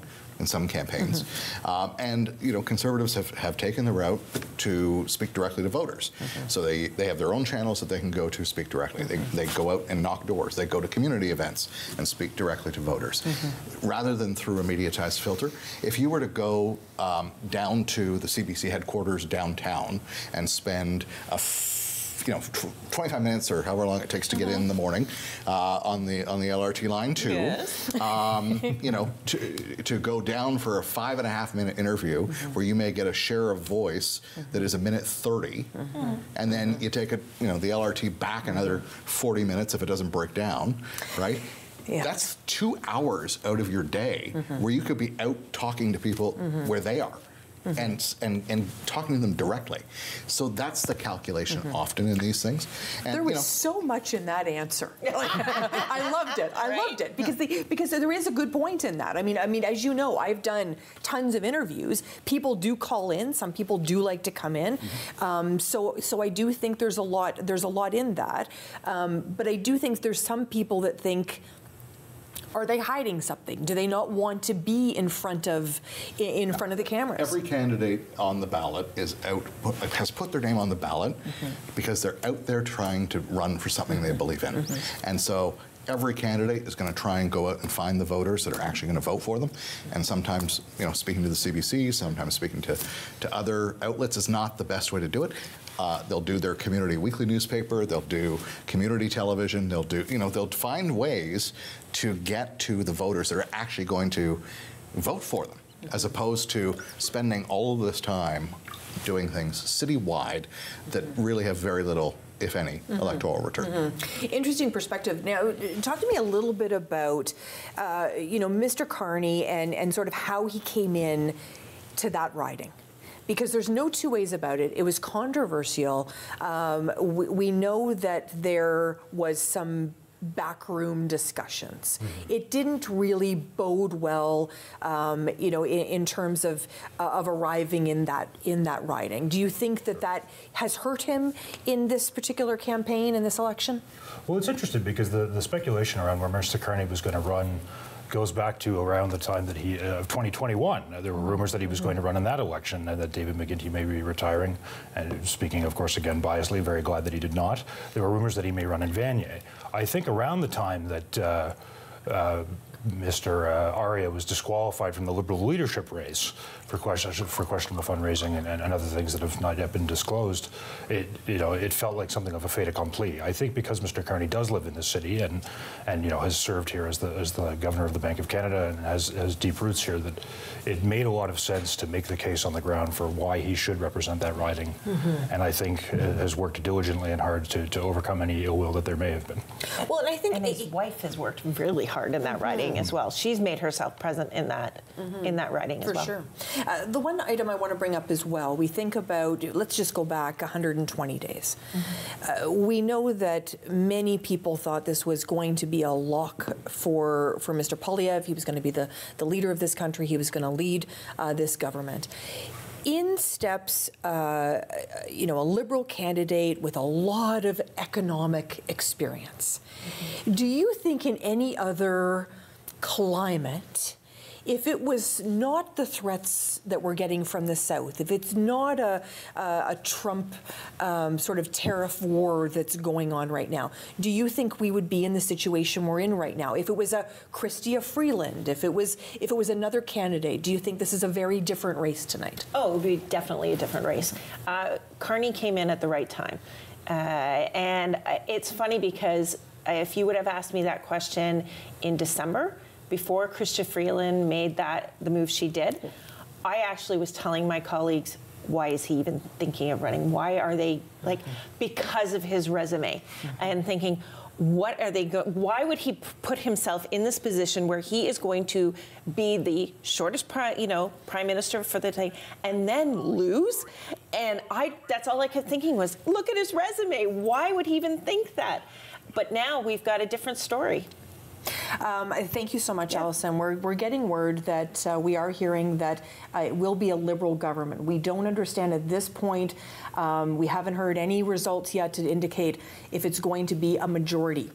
campaigns. And you know, Conservatives have taken the route to speak directly to voters. So they have their own channels that they can go to speak directly. They go out and knock doors. They go to community events and speak directly to voters, rather than through a mediatized filter. If you were to go down to the CBC headquarters downtown and spend 25 minutes or however long it takes to get in the morning on the LRT line you know, to go down for a 5.5-minute interview where you may get a share of voice that is 1:30, and then you take the LRT back another 40 minutes if it doesn't break down, right? Yeah. That's 2 hours out of your day where you could be out talking to people where they are. And talking to them directly. So that's the calculation often in these things. And, there was so much in that answer. I loved it. I loved it because there is a good point in that. I mean, as you know, I've done tons of interviews. People do call in. Some people do like to come in. So I do think there's a lot in that. But I do think there's some people that think, are they hiding something? Do they not want to be in front of the cameras? Every candidate on the ballot has put their name on the ballot because they're out there trying to run for something they believe in. And so every candidate is going to try and go out and find the voters that are actually going to vote for them. And sometimes, you know, speaking to the CBC, sometimes speaking to other outlets is not the best way to do it. They'll do their community weekly newspaper. They'll do community television. They'll find ways to get to the voters that are actually going to vote for them, as opposed to spending all of this time doing things citywide that really have very little, if any, electoral return. Interesting perspective. Now, talk to me a little bit about, Mr. Carney and sort of how he came in to that riding. Because there's no two ways about it. It was controversial. We know that there was some backroom discussions. It didn't really bode well, in terms of arriving in that riding. Do you think that has hurt him in this particular campaign, in this election? Well, it's interesting because the speculation around where Mr. Carney was going to run goes back to around the time that of 2021. There were rumors that he was going to run in that election and that David McGuinty may be retiring. And speaking, of course, again, biasly, very glad that he did not. There were rumors that he may run in Vanier. I think around the time that Mr. Arya was disqualified from the Liberal leadership race, for questionable fundraising and other things that have not yet been disclosed, it felt like something of a fait accompli. I think because Mr. Carney does live in this city and has served here as the governor of the Bank of Canada and has deep roots here, that it made a lot of sense to make the case on the ground for why he should represent that riding, and I think has worked diligently and hard to overcome any ill will that there may have been. Well, and I think his wife has worked really hard in that riding as well. She's made herself present in that riding as well. For sure. The one item I want to bring up as well, we think about, let's just go back 120 days. We know that many people thought this was going to be a lock for Mr. Poilievre. He was going to be the leader of this country. He was going to lead this government. In steps, a Liberal candidate with a lot of economic experience. Do you think in any other climate, if it was not the threats that we're getting from the South, if it's not a Trump sort of tariff war that's going on right now, do you think we would be in the situation we're in right now? If it was a Chrystia Freeland, if it was another candidate, do you think this is a very different race tonight? Oh, it would be definitely a different race. Carney came in at the right time. And it's funny because if you would have asked me that question in December, before Chrystia Freeland made the move she did, I actually was telling my colleagues, why is he even thinking of running? Why are they, because of his resume, and thinking, what are they why would he put himself in this position where he is going to be the shortest prime minister for the time and then lose? And that's all I kept thinking was, look at his resume. Why would he even think that? But now we've got a different story. Thank you so much, Alison. We're getting word that we are hearing that it will be a Liberal government. We don't understand at this point. We haven't heard any results yet to indicate if it's going to be a majority.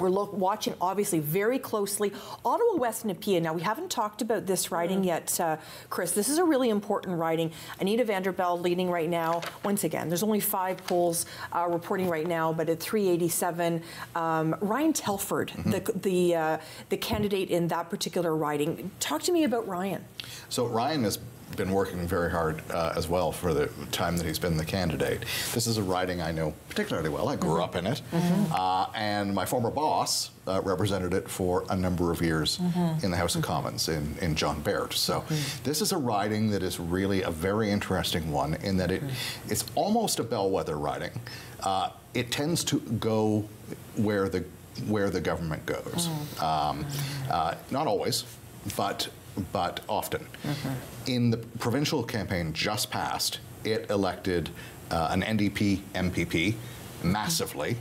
We're watching, obviously, very closely. Ottawa West Nepean. Now, we haven't talked about this riding yet, Chris. This is a really important riding. Anita Vanderbilt leading right now. Once again, there's only 5 polls reporting right now, but at 387. Ryan Telford, the candidate in that particular riding. Talk to me about Ryan. So Ryan has been working very hard as well for the time that he's been the candidate. This is a riding I know particularly well. I grew up in it, and my former boss represented it for a number of years in the House of Commons in John Baird. So this is a riding that is really a very interesting one in that it's almost a bellwether riding. It tends to go where the government goes. Not always, but often. In the provincial campaign just passed, it elected an NDP MPP massively,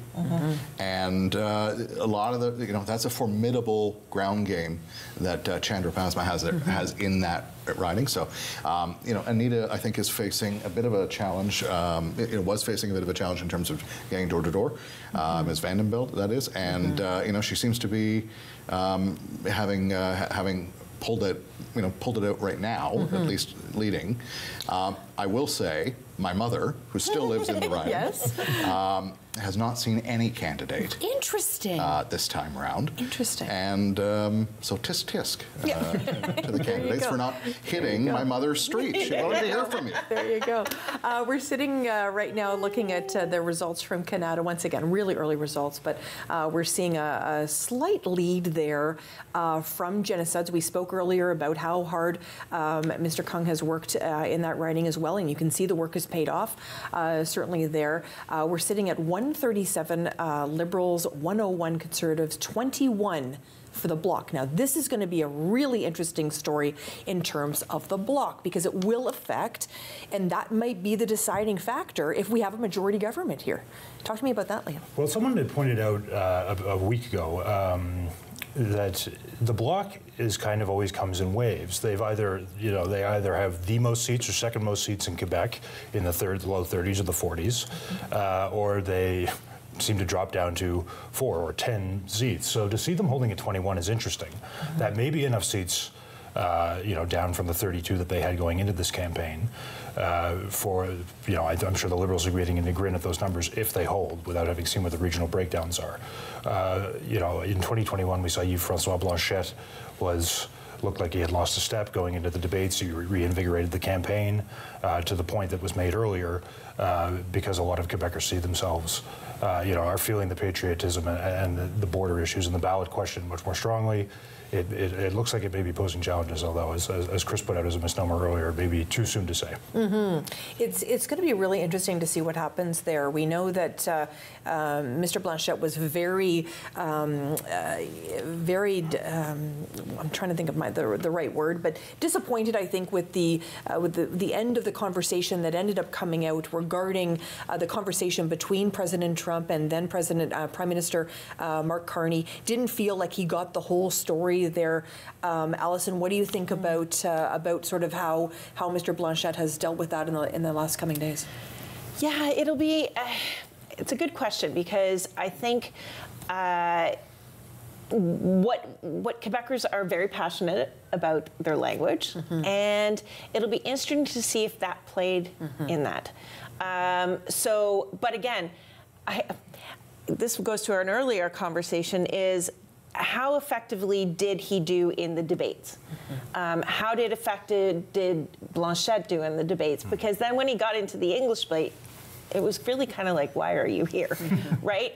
and a lot of that's a formidable ground game that Chandra Pasma has in that riding. So, Anita, I think, is facing a bit of a challenge. Was facing a bit of a challenge in terms of getting door to door. Ms. Vandenbelt, that is, and she seems to be having pulled it out right now, at least leading. I will say, my mother, who still lives in the riding, has not seen any candidate. Interesting. This time around. Interesting. And so tisk tisk to the candidates for not hitting my mother's street. She wanted to hear from you. There you go. We're sitting right now looking at the results from Canada. Once again, really early results, but we're seeing a slight lead there from Jenna Sudds. We spoke earlier about how hard Mr. Kung has worked in that riding as well, and you can see the work has paid off, certainly there. We're sitting at 137 Liberals, 101 Conservatives, 21 for the Bloc. Now, this is going to be a really interesting story in terms of the Bloc, because it will affect, and that might be the deciding factor if we have a majority government here. Talk to me about that, Liam. Well, someone had pointed out a week ago that the Bloc is kind of always comes in waves. They either have the most seats or second most seats in Quebec in the low 30s or the 40s, or they seem to drop down to 4 or 10 seats. So to see them holding at 21 is interesting. That may be enough seats, down from the 32 that they had going into this campaign. I'm sure the Liberals are getting in a grin at those numbers if they hold, without having seen what the regional breakdowns are. In 2021, we saw Yves-François Blanchet was looked like he had lost a step going into the debates. He reinvigorated the campaign to the point that was made earlier, because a lot of Quebecers see themselves, are feeling the patriotism and the border issues and the ballot question much more strongly. It looks like it may be posing challenges, although, as Chris put out as a misnomer earlier, it may be too soon to say. It's going to be really interesting to see what happens there. We know that Mr. Blanchette was very, I'm trying to think of the right word, but disappointed, I think, with the end of the conversation that ended up coming out regarding the conversation between President Trump and then Prime Minister Mark Carney. Didn't feel like he got the whole story there. Alison, what do you think about sort of how Mr. Blanchette has dealt with that in the last coming days? Yeah, it'll be. It's a good question, because I think what Quebecers are very passionate about their language, and it'll be interesting to see if that played in that. But again, this goes to an earlier conversation, is how effectively did he do in the debates? How did Blanchette do in the debates? Because then when he got into the English debate, it was really kind of like, why are you here, right?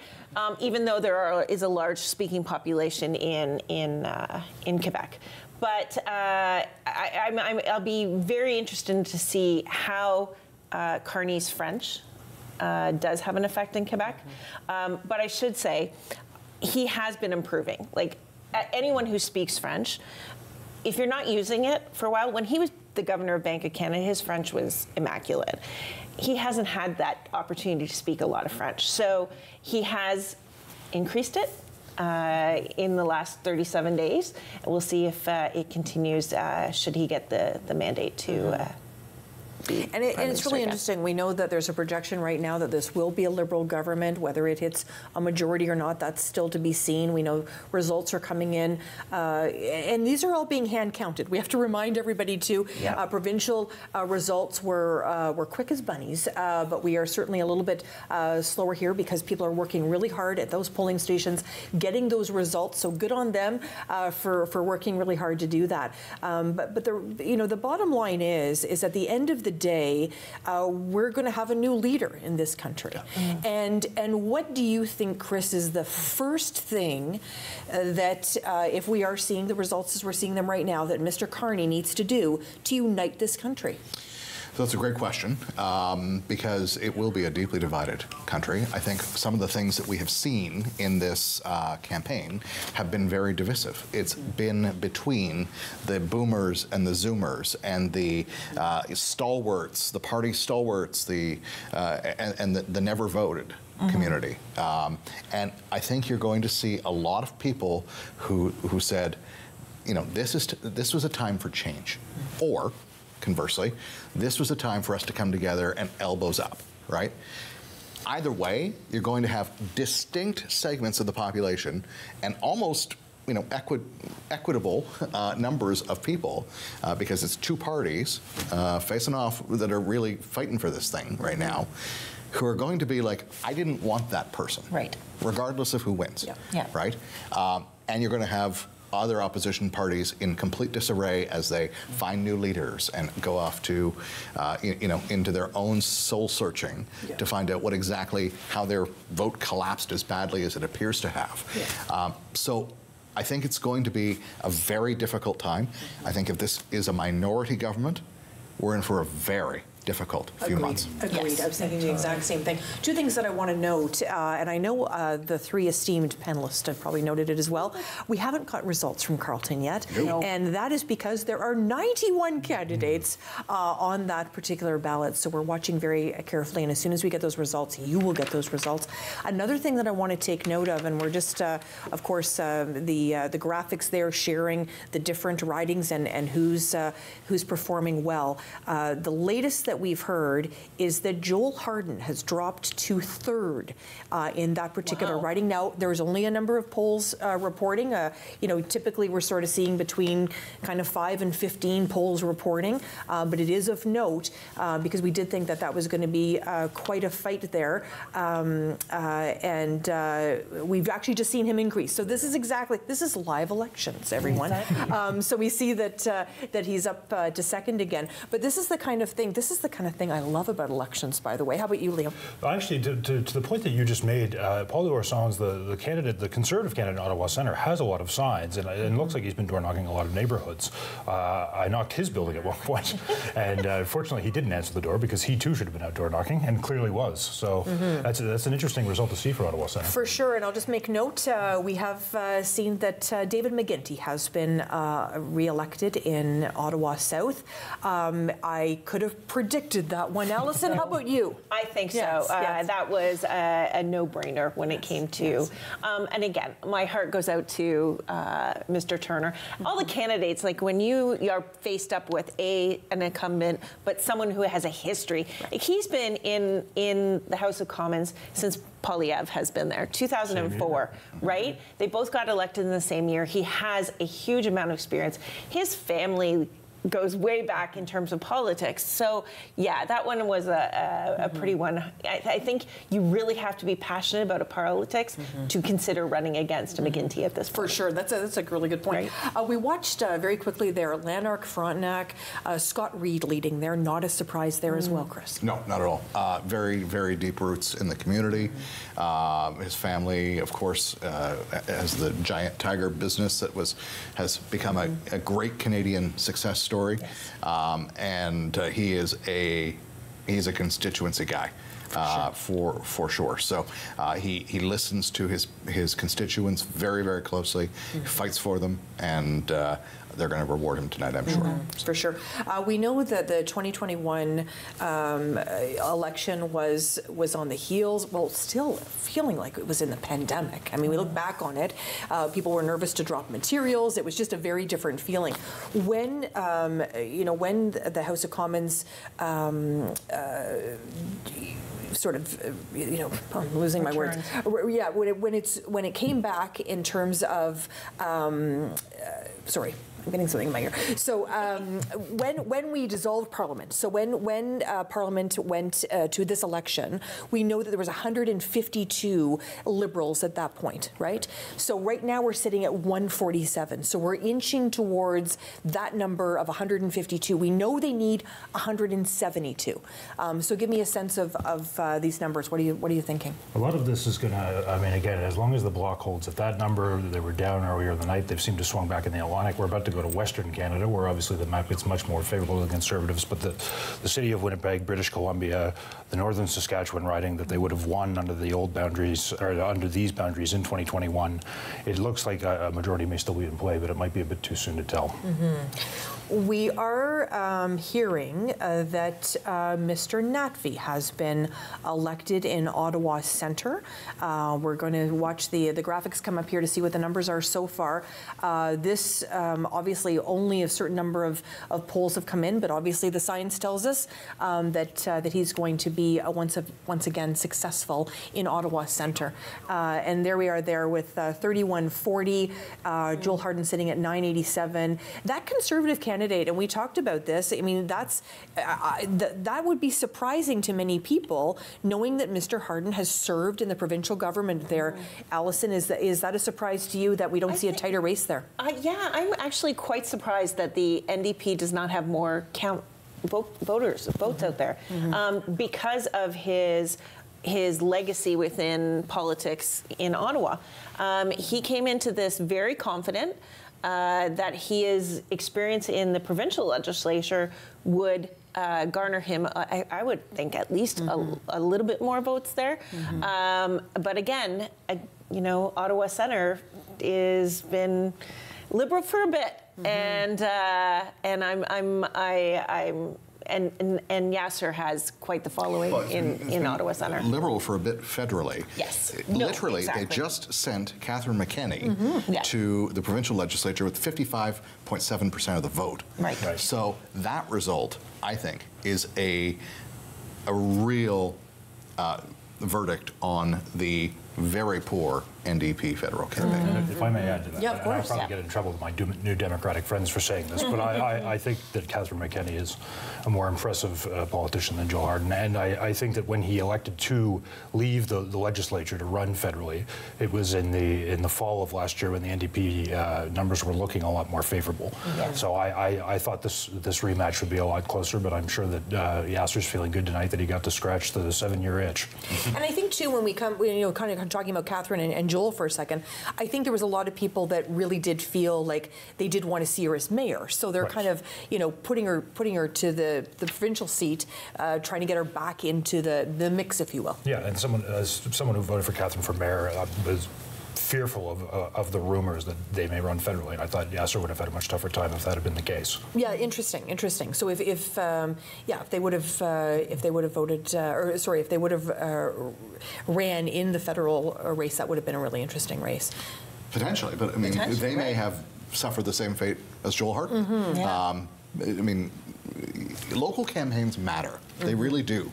Even though there is a large speaking population in Quebec. But I'll be very interested to see how Carney's French does have an effect in Quebec. But I should say, he has been improving. Like, anyone who speaks French, if you're not using it for a while, when he was the governor of Bank of Canada, his French was immaculate. He hasn't had that opportunity to speak a lot of French. So he has increased it in the last 37 days. We'll see if it continues, should he get the mandate to And it's really interesting. We know that there's a projection right now that this will be a Liberal government. Whether it hits a majority or not, that's still to be seen. We know results are coming in, and these are all being hand counted. We have to remind everybody too. Provincial results were quick as bunnies, but we are certainly a little bit slower here because people are working really hard at those polling stations, getting those results. So good on them for working really hard to do that. But the bottom line is at the end of the day, we're going to have a new leader in this country. And what do you think, Chris, is the first thing that, if we are seeing the results as we're seeing them right now, that Mr. Carney needs to do to unite this country? So that's a great question, because it will be a deeply divided country. I think some of the things that we have seen in this campaign have been very divisive. It's been between the boomers and the zoomers and the stalwarts, the party stalwarts, and the never voted community. And I think you're going to see a lot of people who said, this was a time for change, or conversely, this was a time for us to come together and elbows up, right? Either way, you're going to have distinct segments of the population and almost, equitable numbers of people, because it's two parties facing off that are really fighting for this thing right now, who are going to be like, I didn't want that person, right? Regardless of who wins, right? And you're going to have other opposition parties in complete disarray as they find new leaders and go off to, into their own soul searching to find out how their vote collapsed as badly as it appears to have. So I think it's going to be a very difficult time. I think if this is a minority government, we're in for a very difficult few months. Agreed. Yes. I was thinking the exact same thing. Two things that I want to note, and I know the three esteemed panelists have probably noted it as well. We haven't got results from Carleton yet, and that is because there are 91 candidates on that particular ballot. So we're watching very carefully, and as soon as we get those results, you will get those results. Another thing that I want to take note of, and we're just, of course, the graphics there sharing the different ridings and who's performing well. The latest that that we've heard is that Joel Harden has dropped to third in that particular riding. Now, there's only a number of polls reporting. Typically we're sort of seeing between kind of 5 and 15 polls reporting, but it is of note because we did think that that was going to be quite a fight there, and we've actually just seen him increase. So this is live elections, everyone. So we see that he's up to second again. But this is the kind of thing I love about elections, by the way. How about you, Liam? Actually, to the point that you just made, Paul L'Ourson's the Conservative candidate in Ottawa Centre, has a lot of signs, and it looks like he's been door knocking a lot of neighbourhoods. I knocked his building at one point, and fortunately he didn't answer the door because he too should have been out door knocking, and clearly was. So that's an interesting result to see for Ottawa Centre. For sure, and I'll just make note, we have seen that David McGuinty has been re-elected in Ottawa South. I could have predicted that one. Allison, how about you? I think so. Yes. That was a no-brainer when it came to, and again, my heart goes out to Mr. Turner. All the candidates, like when you are faced up with an incumbent, but someone who has a history. Like he's been in the House of Commons since Poilievre has been there, 2004, right? They both got elected in the same year. He has a huge amount of experience. His family goes way back in terms of politics. So yeah, that one was a pretty one. I think you really have to be passionate about politics to consider running against McGuinty at this point. For sure, that's a really good point. Right. We watched very quickly there, Lanark, Frontenac, Scott Reed leading there. Not a surprise there as well, Chris. No, not at all. Very, very deep roots in the community. His family, of course, has the giant tiger business that has become a great Canadian success story. Yes. And he's a constituency guy. For sure. So he listens to his constituents very, very closely, fights for them, and they're going to reward him tonight, I'm sure. For sure. We know that the 2021 election was on the heels, well, still feeling like it was in the pandemic. I mean, we look back on it, people were nervous to drop materials. It was just a very different feeling. When, when the House of Commons sort of, I'm losing my words. Yeah, when it came back in terms of, sorry, I'm getting something in my ear. So when we dissolved Parliament, so when Parliament went to this election, we know that there was 152 Liberals at that point, right? So right now we're sitting at 147. So we're inching towards that number of 152. We know they need 172. So give me a sense of these numbers. What are you thinking? A lot of this is going to, I mean, again, as long as the Bloc holds at that number, they were down earlier in the night. They've seemed to swung back in the Atlantic. We're about to go to Western Canada, where obviously the map gets much more favorable to the Conservatives, but the city of Winnipeg, British Columbia, the northern Saskatchewan riding that they would have won under the old boundaries, or under these boundaries in 2021, it looks like a majority may still be in play, but it might be a bit too soon to tell. We are hearing that Mr. Natvey has been elected in Ottawa Centre. We're going to watch the graphics come up here to see what the numbers are so far. This obviously only a certain number of polls have come in, but obviously the science tells us that he's going to be once again successful in Ottawa Centre. And there we are there with 3140, Joel Harden sitting at 987. That Conservative candidate, and we talked about this, I mean, that would be surprising to many people, knowing that Mr. Harden has served in the provincial government there. Allison, is that a surprise to you that we don't see a tighter race there? Yeah, I'm actually quite surprised that the NDP does not have more votes out there because of his legacy within politics in Ottawa. He came into this very confident that his experience in the provincial legislature would garner him, I would think, at least a little bit more votes there. But again, Ottawa Centre has been Liberal for a bit, and I'm and Yasser has quite the following in Ottawa Centre. Liberal for a bit federally. Yes. Literally, exactly. they just sent Catherine McKenney to the provincial legislature with 55.7% of the vote. Right. So that result, I think, is a real verdict on the very poor NDP federal campaign. And if I may add to that, Yeah, of course. I'll probably get in trouble with my New Democratic friends for saying this, but I think that Catherine McKenney is a more impressive politician than Joe Hardin, and I think that when he elected to leave the legislature to run federally, it was in the fall of last year when the NDP numbers were looking a lot more favorable. Yeah. So I thought this rematch would be a lot closer, but I'm sure that Yasser's feeling good tonight that he got to scratch the 7-year itch. And I think too, when we come, kind of talking about Catherine and Joel for a second, I think there was a lot of people that really did feel like they did want to see her as mayor. So they're kind of, putting her to the provincial seat, trying to get her back into the mix, if you will. Yeah, and as someone who voted for Catherine for mayor was fearful of the rumors that they may run federally, and I thought Yasser would have had a much tougher time if that had been the case. Yeah, interesting. So if they would have voted, if they would have ran in the federal race, that would have been a really interesting race. Potentially, but I mean, they may have suffered the same fate as Joel Hardin. I mean, local campaigns matter. They really do,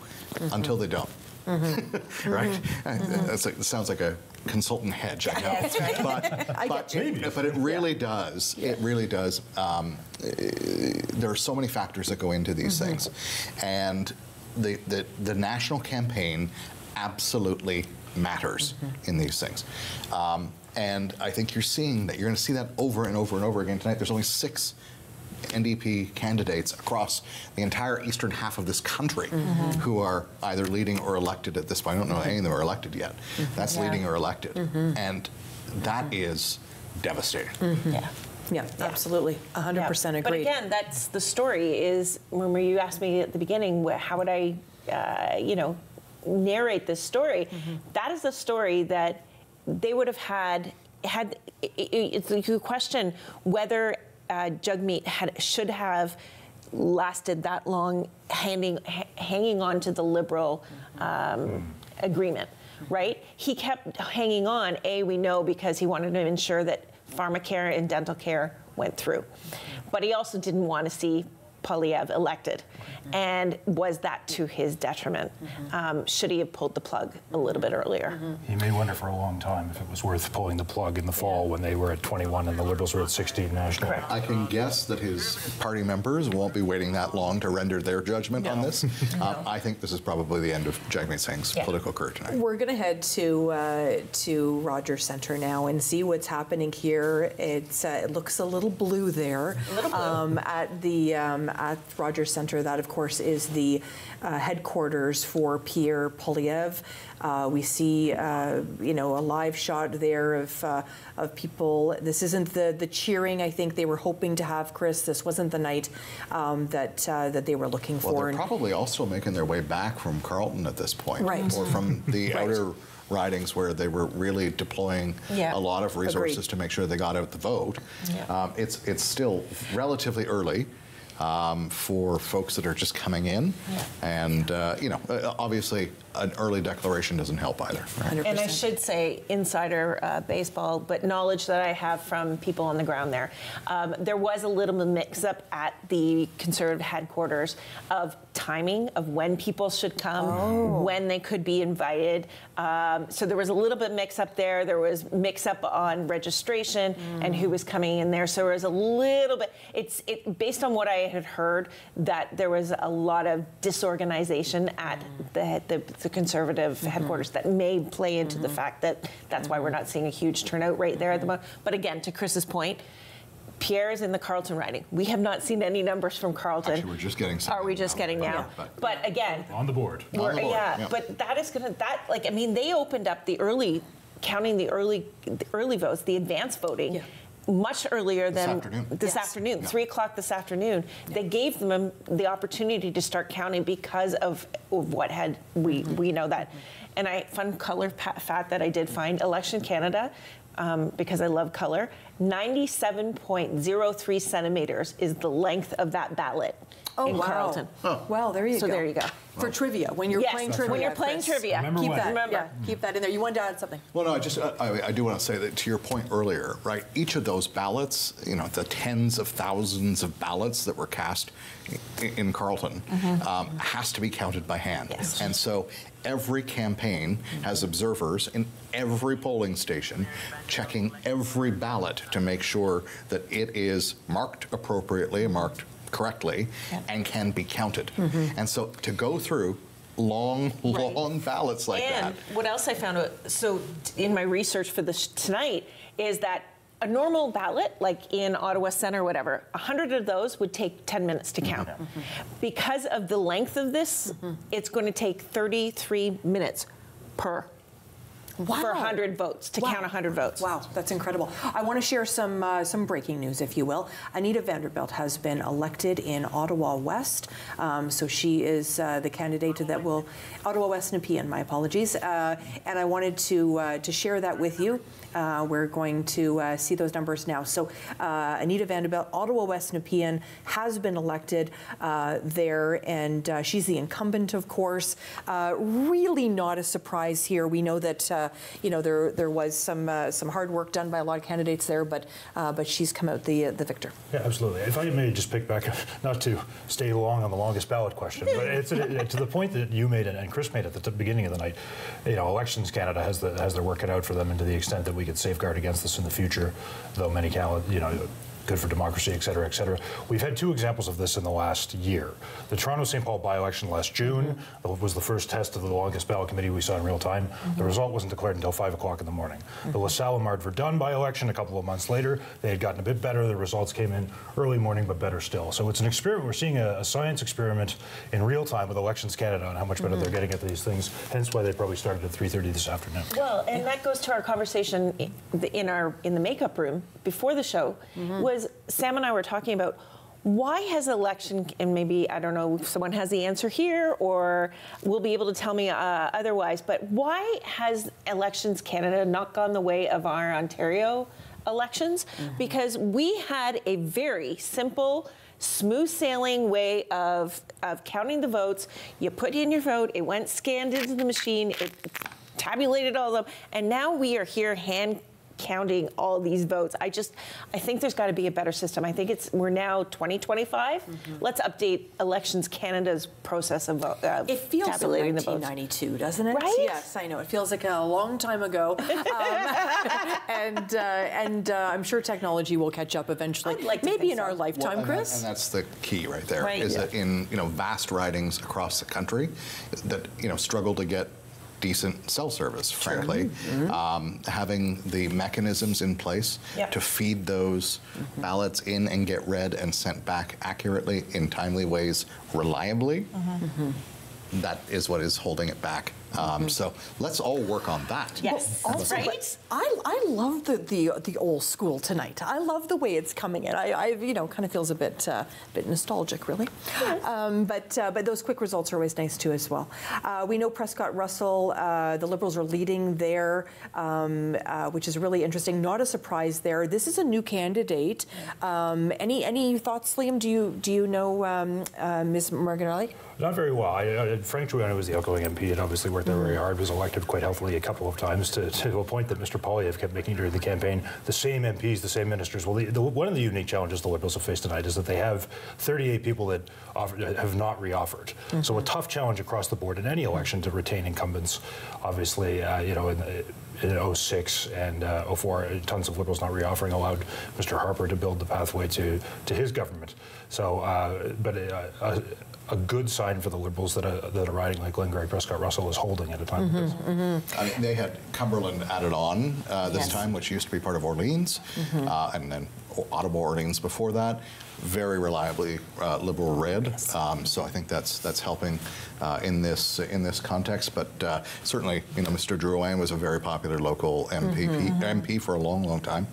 until they don't. Right? It sounds like a consultant hedge, I know. That's right. But it really does. It really does. There are so many factors that go into these things, and the national campaign absolutely matters in these things. And I think you're seeing that. You're going to see that over and over and over again tonight. There's only 6 NDP candidates across the entire eastern half of this country who are either leading or elected at this point. I don't know any of them are elected yet. That's leading or elected. And that is devastating. Yeah, absolutely. 100% agree. But again, that's the story is, when you asked me at the beginning, how would I, narrate this story? That is the story that they would have had. It's a question whether Jagmeet should have lasted that long hanging on to the Liberal agreement, right? He kept hanging on, we know, because he wanted to ensure that pharmacare and dental care went through. But he also didn't want to see Poilievre elected. And was that to his detriment? Should he have pulled the plug a little bit earlier? He may wonder for a long time if it was worth pulling the plug in the fall when they were at 21 and the Liberals were at 16 nationally. Correct. I can guess that his party members won't be waiting that long to render their judgment on this. I think this is probably the end of Jagmeet Singh's political career tonight. We're going to head to Rogers Centre now and see what's happening here. It looks a little blue there. A little blue. At Rogers Centre. That, of course, is the headquarters for Pierre Poilievre. We see, a live shot there of people. This isn't the cheering I think they were hoping to have, Chris. This wasn't the night that they were looking for. Well, they're probably also making their way back from Carleton at this point, right? Or from the outer ridings where they were really deploying a lot of resources to make sure they got out the vote. It's still relatively early. For folks that are just coming in, and obviously an early declaration doesn't help either. Right? And I should say insider baseball, but knowledge that I have from people on the ground there. There was a little bit of mix-up at the Conservative headquarters of timing of when people should come, when they could be invited. So there was a little bit mix-up there. There was mix-up on registration and who was coming in there. So there was a little bit. Based on what I had heard, that there was a lot of disorganization at the Conservative headquarters that may play into the fact that that's why we're not seeing a huge turnout right there at the moment. But again, to Chris's point, Pierre is in the Carleton riding. We have not seen any numbers from Carleton. Actually, we're just getting some. Are we just getting now? But again, on the board. But that is going to they opened up the early counting, the early votes, the advance voting. Much earlier than this afternoon, 3 o'clock this afternoon. They gave them the opportunity to start counting because of what we know that. And fun color fact that I did find, Election Canada, because I love color, 97.03 centimeters is the length of that ballot in Carleton. Well, there you go. So there you go. For trivia, when you're playing trivia. When you're playing trivia. Keep that in there. You wanted to add something. Well, no, I do want to say that to your point earlier, right? Each of those ballots, the tens of thousands of ballots that were cast in Carleton has to be counted by hand. Yes. And so every campaign has observers in every polling station checking every ballot to make sure that it is marked appropriately, marked correctly, and can be counted. And so to go through long ballots like that. And what else I found, so in my research for this tonight, is that a normal ballot, like in Ottawa Centre or whatever, 100 of those would take 10 minutes to count. Because of the length of this, it's going to take 33 minutes for 100 votes, to count 100 votes. Wow, that's incredible. I want to share some breaking news, if you will. Anita Vanderbilt has been elected in Ottawa West. So she is the candidate that will, Ottawa West Nepean, my apologies. And I wanted to share that with you. We're going to see those numbers now. So Anita Vanderbilt, Ottawa West Nepean, has been elected there, and she's the incumbent, of course. Really not a surprise here. We know that there was some hard work done by a lot of candidates there, but she's come out the victor. Yeah, absolutely. If I may just pick back, not to stay long on the longest ballot question, but it's to the point that you made and Chris made at the beginning of the night. Elections Canada has their work cut out for them, and to the extent that we could safeguard against this in the future, though many good for democracy, et cetera, et cetera. We've had two examples of this in the last year. The Toronto-St. Paul by-election last June was the first test of the longest ballot committee we saw in real time. The result wasn't declared until 5 o'clock in the morning. The LaSalle and Marde Verdun by-election a couple of months later, they had gotten a bit better. The results came in early morning, but better still. So it's an experiment. We're seeing a science experiment in real time with Elections Canada on how much better they're getting at these things, hence why they probably started at 3:30 this afternoon. Well, and that goes to our conversation in the makeup room before the show, was Sam and I were talking about why has election, and maybe, I don't know if someone has the answer here or will be able to tell me otherwise, but why has Elections Canada not gone the way of our Ontario elections? Because we had a very simple, smooth sailing way of counting the votes. You put in your vote, it went scanned into the machine, it tabulated all of them, and now we are here hand counting all these votes. I think there's got to be a better system. I think we're now 2025. Let's update Elections Canada's process of it feels tabulating like the votes. 1992, doesn't it? Right? Yes, I know. It feels like a long time ago. And I'm sure technology will catch up eventually. Maybe in our lifetime, Chris. And that's the key right there. Is that in vast ridings across the country that struggle to get decent cell service, frankly. Having the mechanisms in place to feed those ballots in and get read and sent back accurately in timely ways, reliably, that is what is holding it back. So let's all work on that. Yes, also, right. I love the old school tonight. I love the way it's coming in. I kind of feels a bit nostalgic, really. But those quick results are always nice too, as well. We know Prescott Russell, the Liberals are leading there, which is really interesting. Not a surprise there. This is a new candidate. Any thoughts, Liam? Do you know Ms. Marginelli? Not very well. Frank Giuliano was the outgoing MP and obviously worked there very hard, was elected quite healthily a couple of times to a point that Mr. Poilievre kept making during the campaign. The same MPs, the same ministers. Well, one of the unique challenges the Liberals have faced tonight is that they have 38 people that have not reoffered. So a tough challenge across the board in any election to retain incumbents. Obviously, in 06 and 04, tons of Liberals not reoffering allowed Mr. Harper to build the pathway to his government. So, a good sign for the Liberals that a riding like Glengarry Prescott Russell is holding at a time like this. I mean, they had Cumberland added on this time, which used to be part of Orleans, and then Ottawa Orleans before that. Very reliably Liberal red, so I think that's helping in this context. But certainly, Mr. Drouin was a very popular local MP for a long time,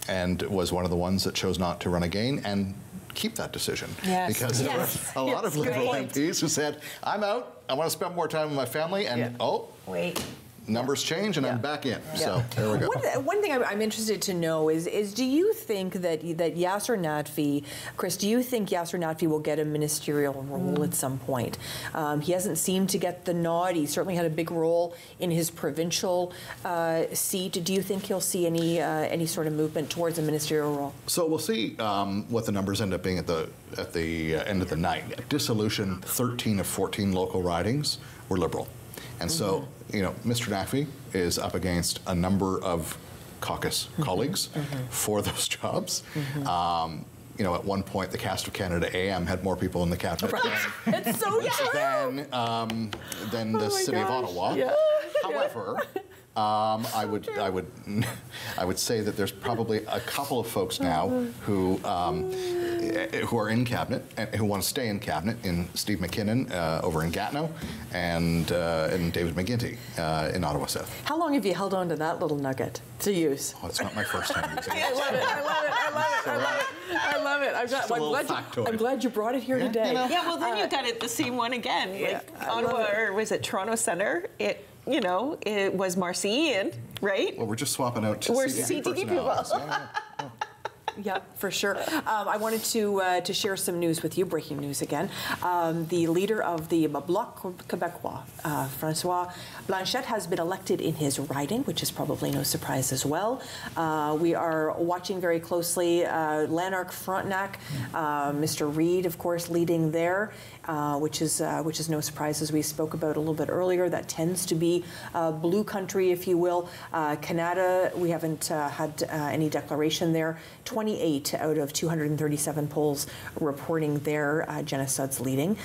and was one of the ones that chose not to run again and keep that decision, because there were a lot of Liberal MPs who said, "I'm out. I want to spend more time with my family, and wait. Numbers change, and I'm back in. So there we go. One thing I'm interested to know is do you think that Yasser Naqvi, Chris, do you think Yasser Naqvi will get a ministerial role at some point? He hasn't seemed to get the nod. He certainly had a big role in his provincial seat. Do you think he'll see any sort of movement towards a ministerial role? So we'll see what the numbers end up being at the end of the night. Dissolution, 13 of 14 local ridings were Liberal. And so, Mr. Naqvi is up against a number of caucus colleagues for those jobs. At one point, the cast of Canada AM had more people in the cabinet It's so true. than the city of Ottawa. Yeah. However, I would say that there's probably a couple of folks now who are in cabinet and who want to stay in cabinet, in Steve McKinnon over in Gatineau and David McGuinty in Ottawa South. How long have you held on to that little nugget to use? Oh, it's not my first time using it. I love it. I'm glad you brought it here today. Yeah, well, then you got it the same one again. Like Ottawa, or was it Toronto Centre? It was Marseillan, right? Well, we're just swapping out We're CTD people. Yeah, for sure. I wanted to share some news with you, breaking news again. The leader of the Bloc Québécois, François Blanchet, has been elected in his riding, which is probably no surprise as well. We are watching very closely Lanark Frontenac, Mr. Reid, of course, leading there, which is no surprise, as we spoke about a little bit earlier. That tends to be blue country, if you will. Canada, we haven't had any declaration there. 28 out of 237 polls reporting there. Jenna Sudd's leading.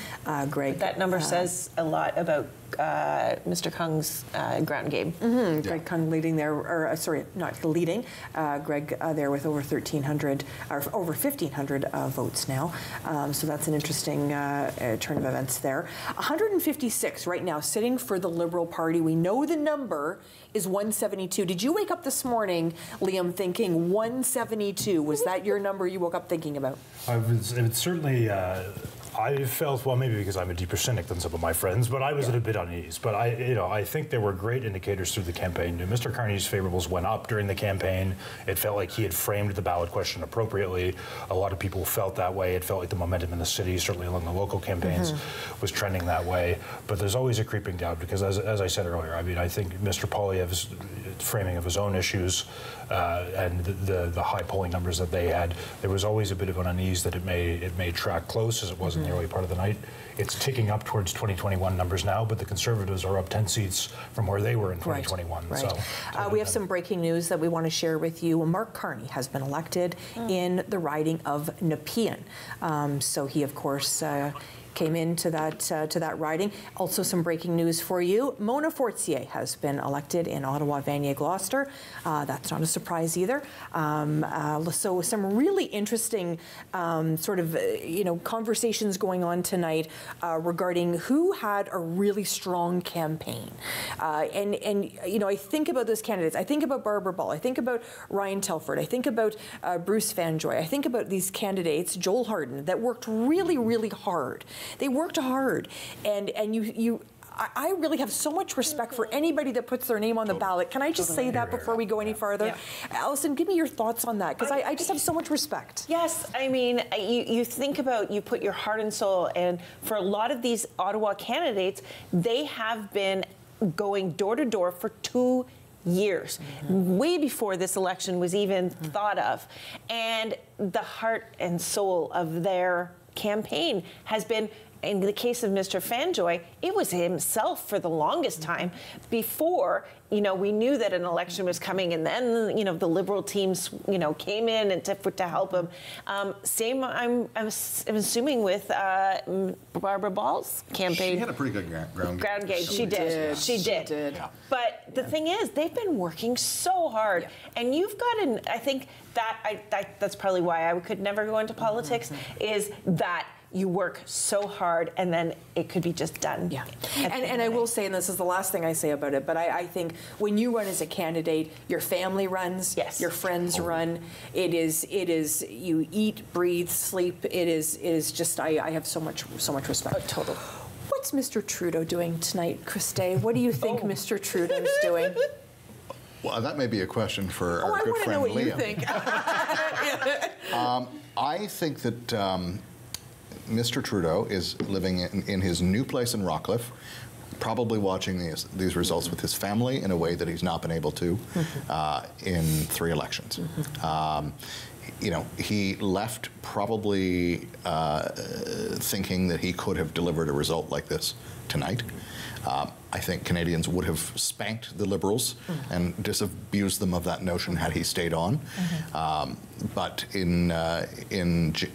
Greg. That number says a lot about Mr. Kung's ground game. Greg Kung leading there, or sorry, not leading. Greg there with over 1,300, or over 1,500 votes now. So that's an interesting turn of events there. 156 right now sitting for the Liberal Party. We know the number is 172. Did you wake up this morning, Liam, thinking 172? Was that your number you woke up thinking about? It's certainly. I felt, well, maybe because I'm a deeper cynic than some of my friends, but I was at a bit uneasy. But I think there were great indicators through the campaign. Mr. Carney's favorables went up during the campaign. It felt like he had framed the ballot question appropriately. A lot of people felt that way. It felt like the momentum in the city, certainly along the local campaigns, was trending that way. But there's always a creeping doubt because, as I said earlier, I think Mr. Poilievre's framing of his own issues and the high polling numbers that they had, there was always a bit of an unease that it may track close as it was in the early part of the night. It's ticking up towards 2021 numbers now, but the Conservatives are up 10 seats from where they were in 2021. Right. So we have some breaking news that we want to share with you. Mark Carney has been elected in the riding of Nepean. So he, of course, came into that riding. Also, some breaking news for you. Mona Fortier has been elected in Ottawa, Vanier, Gloucester. That's not a surprise either. So some really interesting conversations going on tonight regarding who had a really strong campaign. I think about those candidates. I think about Barbara Ball. I think about Ryan Telford. I think about Bruce Fanjoy. I think about these candidates, Joel Harden, that worked really, really hard. They worked hard, and I really have so much respect for anybody that puts their name on the ballot. Can I just say that before we go any farther? Yeah. Allison, give me your thoughts on that, because I just have so much respect. Yes, I mean, you think about, you put your heart and soul, and for a lot of these Ottawa candidates, they have been going door to door for 2 years, way before this election was even thought of. And the heart and soul of their campaign has been, in the case of Mr. Fanjoy, it was himself for the longest time before, we knew that an election was coming, and then, the Liberal teams, came in and to help him. Same, I'm assuming with Barbara Ball's campaign. She had a pretty good ground game. She did. Yeah. But the thing is, they've been working so hard, and you've got I think that's probably why I could never go into politics, is that you work so hard and then it could be just done. Yeah. And I will say, and this is the last thing I say about it, but I think when you run as a candidate, your family runs, your friends run. It is you eat, breathe, sleep. It is just I have so much respect. Total. What's Mr. Trudeau doing tonight, Christe? What do you think Mr. Trudeau's doing? Well, that may be a question for our good friend Liam. I want to know what you think. I think that Mr. Trudeau is living in his new place in Rockcliffe, probably watching these results with his family in a way that he's not been able to in 3 elections. You know, he left probably thinking that he could have delivered a result like this tonight. I think Canadians would have spanked the Liberals and disabused them of that notion had he stayed on. But in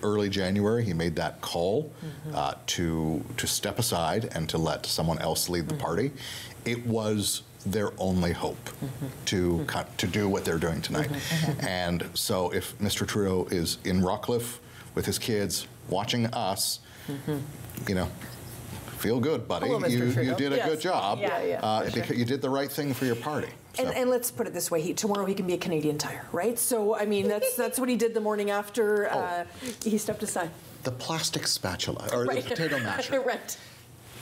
early January, he made that call to step aside and to let someone else lead the party. It was their only hope to do what they're doing tonight. And so if Mr. Trudeau is in Rockcliffe with his kids watching us, you know, feel good, buddy. Hello, you did a good job. Sure. You did the right thing for your party. So. And let's put it this way: tomorrow he can be a Canadian Tire, right? So I mean, that's what he did the morning after he stepped aside. The plastic spatula or the potato masher. Right.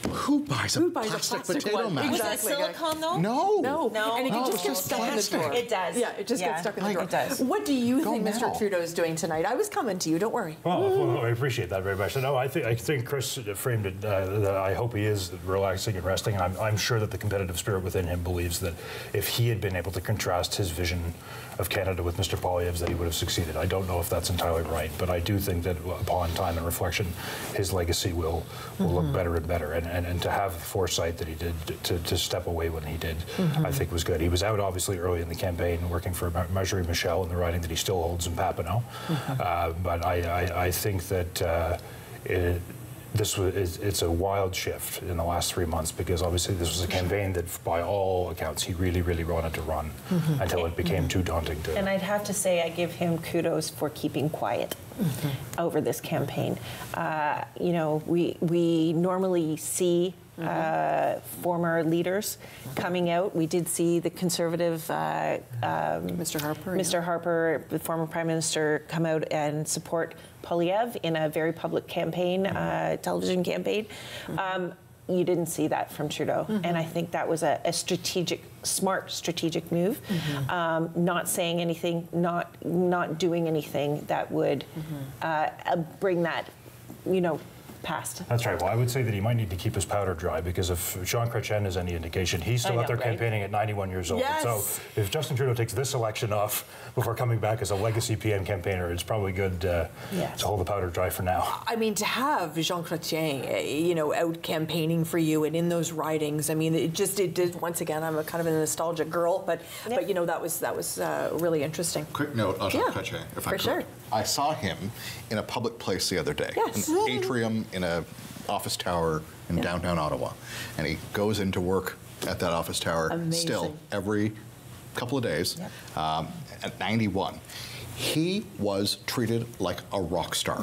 Who buys a plastic potato masher? Was it silicone though? No. And it can just get stuck in the door. It does. Yeah, it just gets stuck in the door. It does. What do you think metal. Mr. Trudeau is doing tonight? I was coming to you. Don't worry. Well, I appreciate that very much. No, I think Chris framed it. That I hope he is relaxing and resting. And I'm sure that the competitive spirit within him believes that if he had been able to contrast his vision of Canada with Mr. Poilievre's, that he would have succeeded. I don't know if that's entirely right, but I do think that upon time and reflection, his legacy will look better and better. And to have the foresight that he did to step away when he did, I think was good. He was out obviously early in the campaign working for Marjorie Michel in the riding that he still holds in Papineau. But I think that it's a wild shift in the last 3 months, because obviously this was a campaign that by all accounts he really wanted to run until it became too daunting to. And I'd have to say I give him kudos for keeping quiet over this campaign. You know, we normally see former leaders coming out. We did see the Conservative Mr. Harper, the former Prime Minister, come out and support Poilievre in a very public campaign, television campaign. You didn't see that from Trudeau, and I think that was a smart strategic move. Not saying anything, not doing anything that would bring that, you know, past. That's right. Well, I would say that he might need to keep his powder dry, because if Jean Chrétien is any indication, he's still out there campaigning at 91 years old. Yes. So if Justin Trudeau takes this election off before coming back as a legacy PM campaigner, it's probably good to hold the powder dry for now. I mean, to have Jean Chrétien, you know, out campaigning for you and in those ridings, I mean, it did, once again, I'm a kind of a nostalgic girl, but you know, that was really interesting. Quick note on Jean Chrétien, if I could. Sure. I saw him in a public place the other day, an atrium in an office tower in downtown Ottawa, and he goes into work at that office tower still every couple of days at 91. He was treated like a rock star.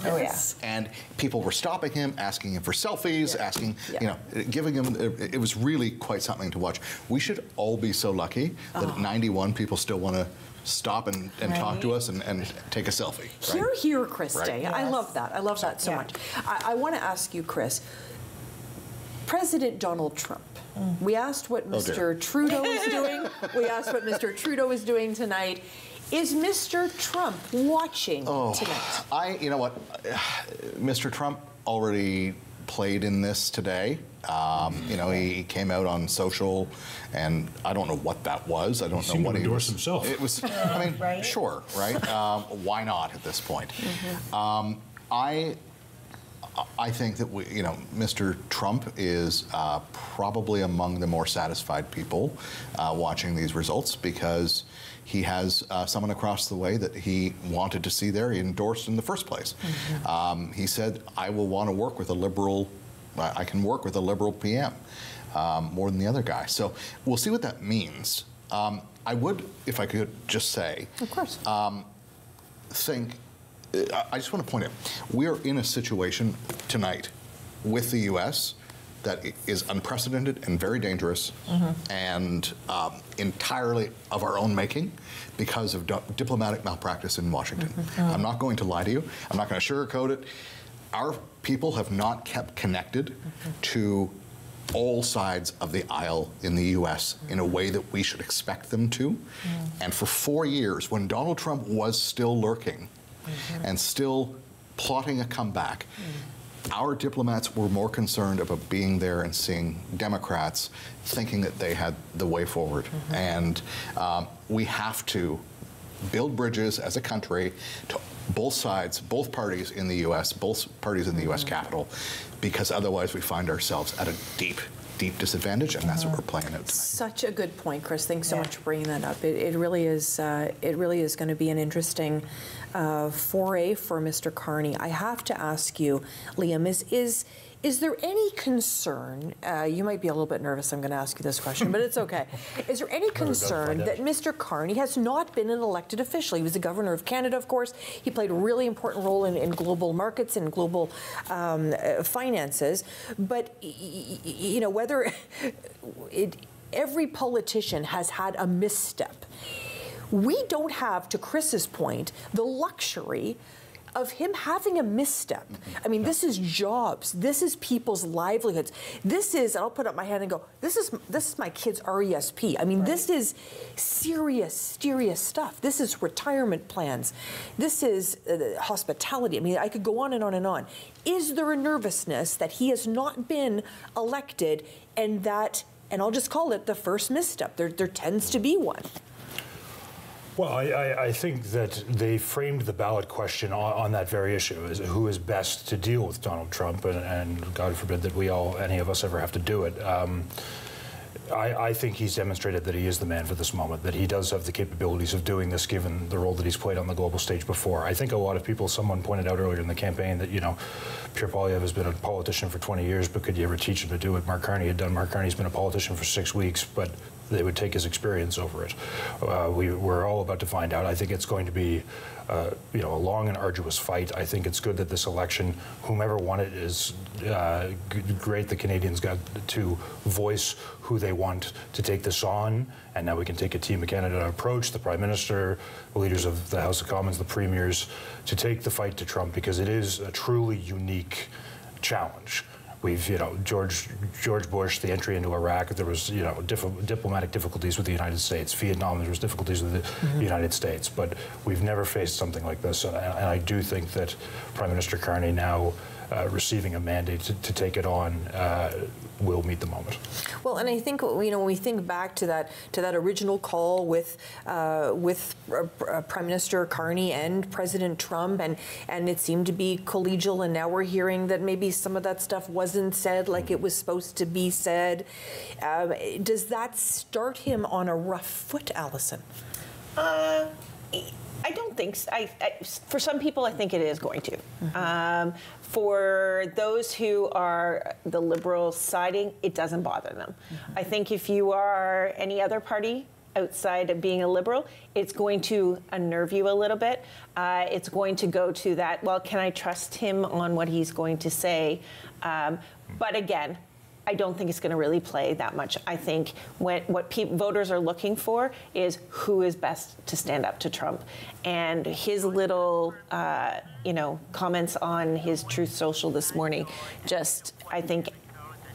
And people were stopping him, asking him for selfies, asking, you know, giving him, it was really quite something to watch. We should all be so lucky that at 91 people still want to stop and talk to us and take a selfie. Hear, Christe. Right? I love that. I love that so much. I want to ask you, Chris, President Donald Trump. We asked what Mr. Trudeau is doing. We asked what Mr. Trudeau is doing tonight. Is Mr. Trump watching tonight? You know what? Mr. Trump already played in this today. You know, he came out on social, and I don't know what that was. I don't know what he endorsed himself. It was. I mean, sure, right? Why not at this point? I think that you know, Mr. Trump is probably among the more satisfied people watching these results, because he has someone across the way that he wanted to see there. He endorsed in the first place. He said, "I will want to work with a Liberal. I can work with a Liberal PM more than the other guy." So we'll see what that means. I would, if I could just say, of course, I just want to point out, we are in a situation tonight with the U.S. that is unprecedented and very dangerous, and entirely of our own making because of diplomatic malpractice in Washington. I'm not going to lie to you. I'm not going to sugarcoat it. Our people have not kept connected to all sides of the aisle in the U.S. in a way that we should expect them to. And for 4 years, when Donald Trump was still lurking and still plotting a comeback, our diplomats were more concerned about being there and seeing Democrats thinking that they had the way forward. And we have to build bridges as a country to both sides, both parties in the U.S., both parties in the U.S. Capitol, because otherwise we find ourselves at a deep disadvantage, and that's what we're playing out tonight. Such a good point, Chris. Thanks so much for bringing that up. It really is. It really is going to be an interesting foray for Mr. Carney. I have to ask you, Liam, is there any concern? You might be a little bit nervous. I'm going to ask you this question, but it's okay. Is there any concern that Mr. Carney has not been an elected official? He was the governor of Canada, of course. He played a really important role in global markets and global finances. But you know, whether every politician has had a misstep. We don't have, to Chris's point, the luxury of him having a misstep. I mean, this is jobs. This is people's livelihoods. This is, and I'll put up my hand and go, this is my kid's RESP. I mean, this is serious stuff. This is retirement plans. This is hospitality. I mean, I could go on and on and on. Is there a nervousness that he has not been elected, and that, and I'll just call it the first misstep? There tends to be one. Well, I think that they framed the ballot question on that very issue, is who is best to deal with Donald Trump, and God forbid that any of us ever have to do it. I think he's demonstrated that he is the man for this moment, that he does have the capabilities of doing this given the role that he's played on the global stage before. I think a lot of people, someone pointed out earlier in the campaign that, you know, Pierre Poilievre has been a politician for 20 years, but could you ever teach him to do what Mark Carney had done? Mark Carney's been a politician for 6 weeks, but they would take his experience over it. We're all about to find out. I think it's going to be you know, a long and arduous fight. I think it's good that this election, whomever won it, is great. The Canadians got to voice who they want to take this on, and now we can take a Team of Canada approach, the Prime Minister, the leaders of the House of Commons, the premiers, to take the fight to Trump, because it is a truly unique challenge. We've, you know, George Bush, the entry into Iraq, there was, you know, diplomatic difficulties with the United States. Vietnam, there was difficulties with the United States. But we've never faced something like this. And I do think that Prime Minister Carney now receiving a mandate to take it on will meet the moment. Well, and I think, you know, when we think back to that original call with Prime Minister Carney and President Trump, and it seemed to be collegial, and now we're hearing that maybe some of that stuff wasn't said like it was supposed to be said. Does that start him on a rough foot, Alison? I don't think so. For some people, I think it is going to. For those who are the Liberals siding, it doesn't bother them. I think if you are any other party outside of being a Liberal, it's going to unnerve you a little bit. It's going to go to that, well, can I trust him on what he's going to say? But again, I don't think it's going to really play that much. I think what voters are looking for is who is best to stand up to Trump. And his little, you know, comments on his Truth Social this morning just, I think,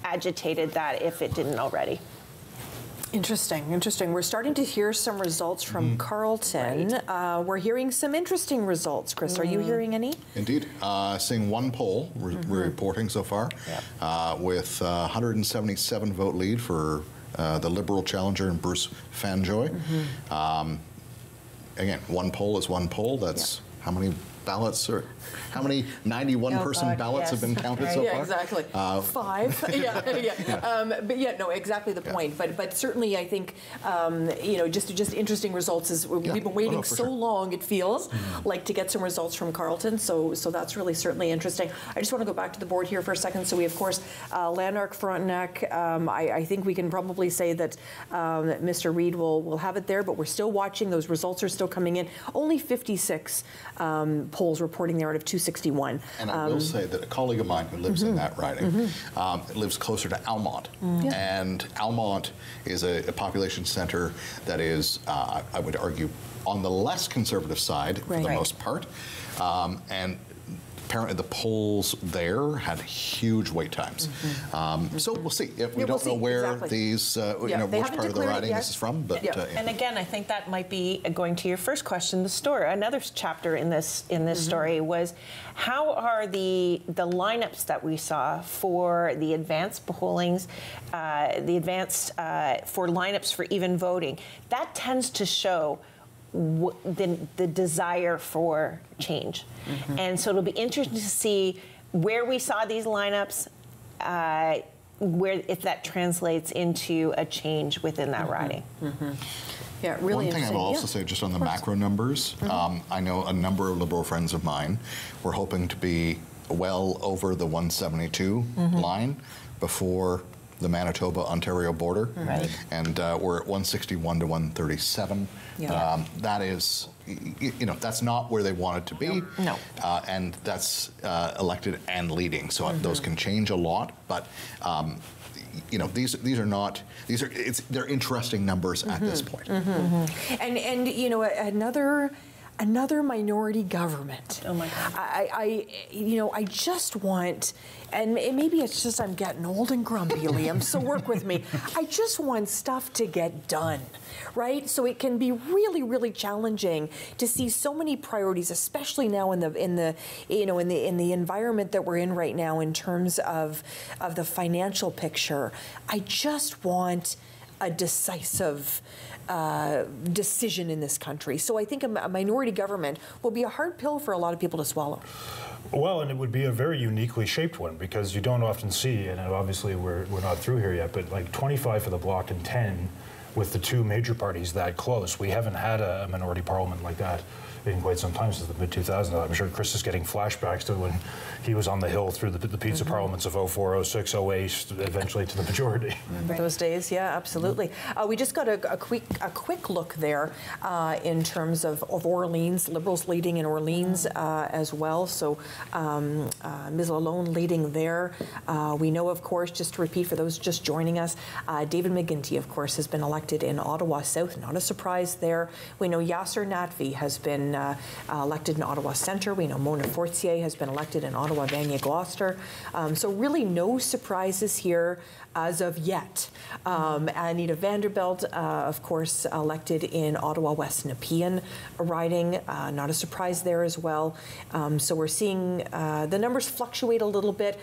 agitated that if it didn't already. Interesting. We're starting to hear some results from Carleton. Right. We're hearing some interesting results. Chris, are you hearing any? Indeed. Seeing one poll we're reporting so far, with 177 vote lead for the Liberal challenger and Bruce Fanjoy. Again, one poll is one poll. That's how many ballots or how many 91-person ballots have been counted so far? Yeah, exactly. 5. But yeah, no, exactly the point. But certainly, I think you know, just interesting results. Is we've been waiting so long. It feels like to get some results from Carleton. So that's really certainly interesting. I just want to go back to the board here for a second. So we of course Lanark, Frontenac. I think we can probably say that Mr. Reid will have it there, but we're still watching. Those results are still coming in. Only 56 polls reporting there out of 261. And I will say that a colleague of mine who lives in that riding lives closer to Almont. And Almont is a population center that is, I would argue, on the less conservative side for the most part. And apparently the polls there had huge wait times. So we'll see. We don't know where these, which part of the riding this is from. But and again, I think that might be going to your first question. The story, another chapter in this story was how are the lineups that we saw for the advanced pollings, for lineups for even voting. That tends to show the desire for change. And so it'll be interesting to see where we saw these lineups, where if that translates into a change within that riding. Yeah, really. One thing I will also say, just on the macro numbers, I know a number of Liberal friends of mine were hoping to be well over the 172 line before the Manitoba-Ontario border, and we're at 161 to 137. That is, that's not where they wanted to be. No. And that's elected and leading, so those can change a lot. But these are not. They're interesting numbers at this point. And another minority government. Oh my God. I just want, and maybe it's just I'm getting old and grumpy, Liam, so work with me. I just want stuff to get done, right? So it can be really, really challenging to see so many priorities, especially now in the environment that we're in right now in terms of the financial picture. I just want a decisive decision in this country. So I think a minority government will be a hard pill for a lot of people to swallow. Well, and it would be a very uniquely shaped one, because you don't often see, and obviously we're not through here yet, but like 25 for the Bloc and 10 with the two major parties that close. We haven't had a minority parliament like that in quite some time, since the mid-2000s. I'm sure Chris is getting flashbacks to when he was on the Hill through the pizza parliaments of 04, 06, 08, eventually to the majority. Remember those days? Yeah, absolutely. We just got a quick look there in terms of Orleans, Liberals leading in Orleans as well. So Ms. Lalonde leading there. We know, of course, just to repeat for those just joining us, David McGuinty, of course, has been elected in Ottawa South. Not a surprise there. We know Yasser Natvi has been elected in Ottawa Centre. We know Mona Fortier has been elected in Ottawa Vanier Gloucester. So really no surprises here as of yet. Anita Vanderbilt, of course, elected in Ottawa West Nepean riding. Not a surprise there as well. So we're seeing the numbers fluctuate a little bit.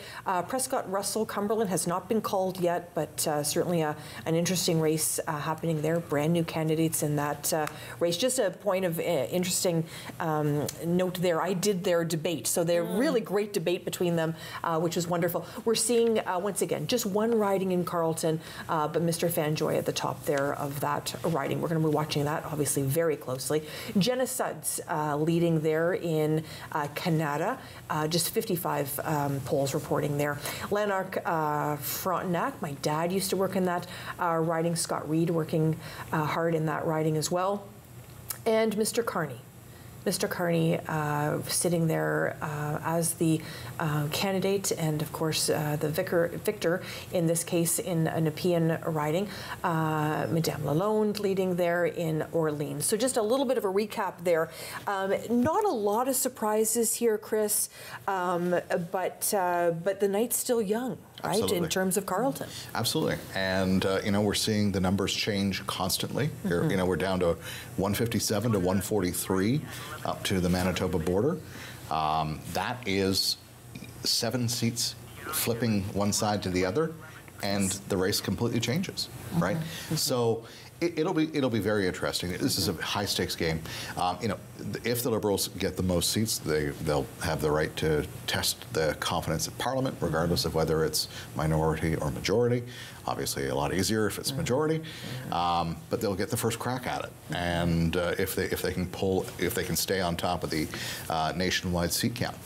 Prescott Russell, Cumberland has not been called yet, but certainly an interesting race happening there. Brand new candidates in that race. Just a point of interesting note there. I did their debate, so they're really great debate between them, which was wonderful. We're seeing, once again, just one riding in Carleton, but Mr. Fanjoy at the top there of that riding. We're going to be watching that, obviously, very closely. Jenna Suds leading there in Canada, just 55 polls reporting there. Lanark Frontenac, my dad used to work in that riding. Scott Reed working hard in that riding as well. And Mr. Carney. Mr. Carney sitting there as the candidate, and of course the victor in this case in a Nepean riding. Madame Lalonde leading there in Orleans. So just a little bit of a recap there. Not a lot of surprises here, Chris, but the night's still young. Right, Absolutely. In terms of Carleton. Absolutely, and we're seeing the numbers change constantly. Here, we're down to 157 to 143 up to the Manitoba border. That is 7 seats flipping one side to the other, and the race completely changes. Right, so. It'll be very interesting. This is a high stakes game. If the Liberals get the most seats, they'll have the right to test the confidence of Parliament, regardless of whether it's minority or majority. Obviously, a lot easier if it's majority, but they'll get the first crack at it. And if they can stay on top of the nationwide seat count,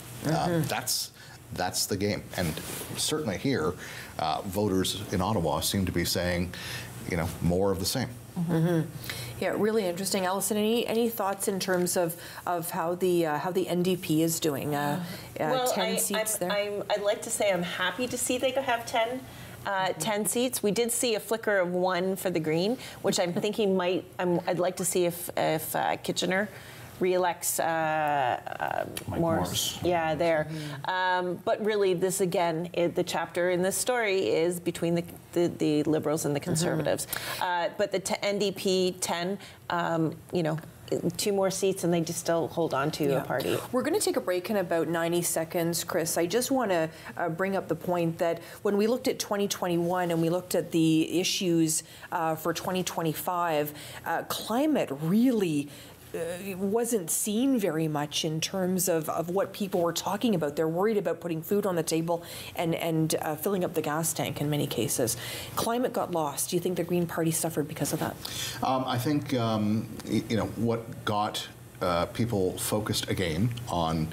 that's the game. And certainly here, voters in Ottawa seem to be saying, more of the same. Yeah, really interesting. Allison, any thoughts in terms of how the NDP is doing? 10 seats there. I'd like to say I'm happy to see they have 10 seats. We did see a flicker of 1 for the Green, which I'm thinking I'd like to see if Kitchener re-elects Morris. Yeah, there. But really, this again, the chapter in this story is between the Liberals and the Conservatives. But the NDP 10, you know, 2 more seats and they just still hold on to a party. We're going to take a break in about 90 seconds, Chris. I just want to bring up the point that when we looked at 2021 and we looked at the issues for 2025, climate really wasn't seen very much in terms of what people were talking about. They're worried about putting food on the table and filling up the gas tank in many cases. Climate got lost. Do you think the Green Party suffered because of that? I think, you know, what got people focused again on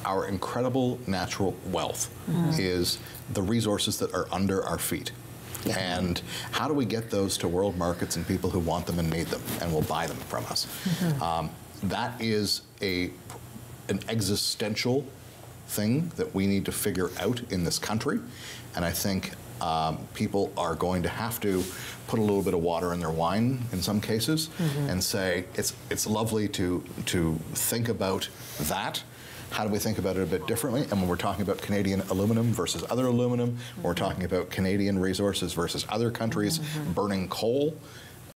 our incredible natural wealth is the resources that are under our feet. And how do we get those to world markets and people who want them and need them and will buy them from us? That is an existential thing that we need to figure out in this country. And I think people are going to have to put a little bit of water in their wine in some cases and say, it's lovely to think about that. How do we think about it a bit differently? And when we're talking about Canadian aluminum versus other aluminum, when we're talking about Canadian resources versus other countries burning coal,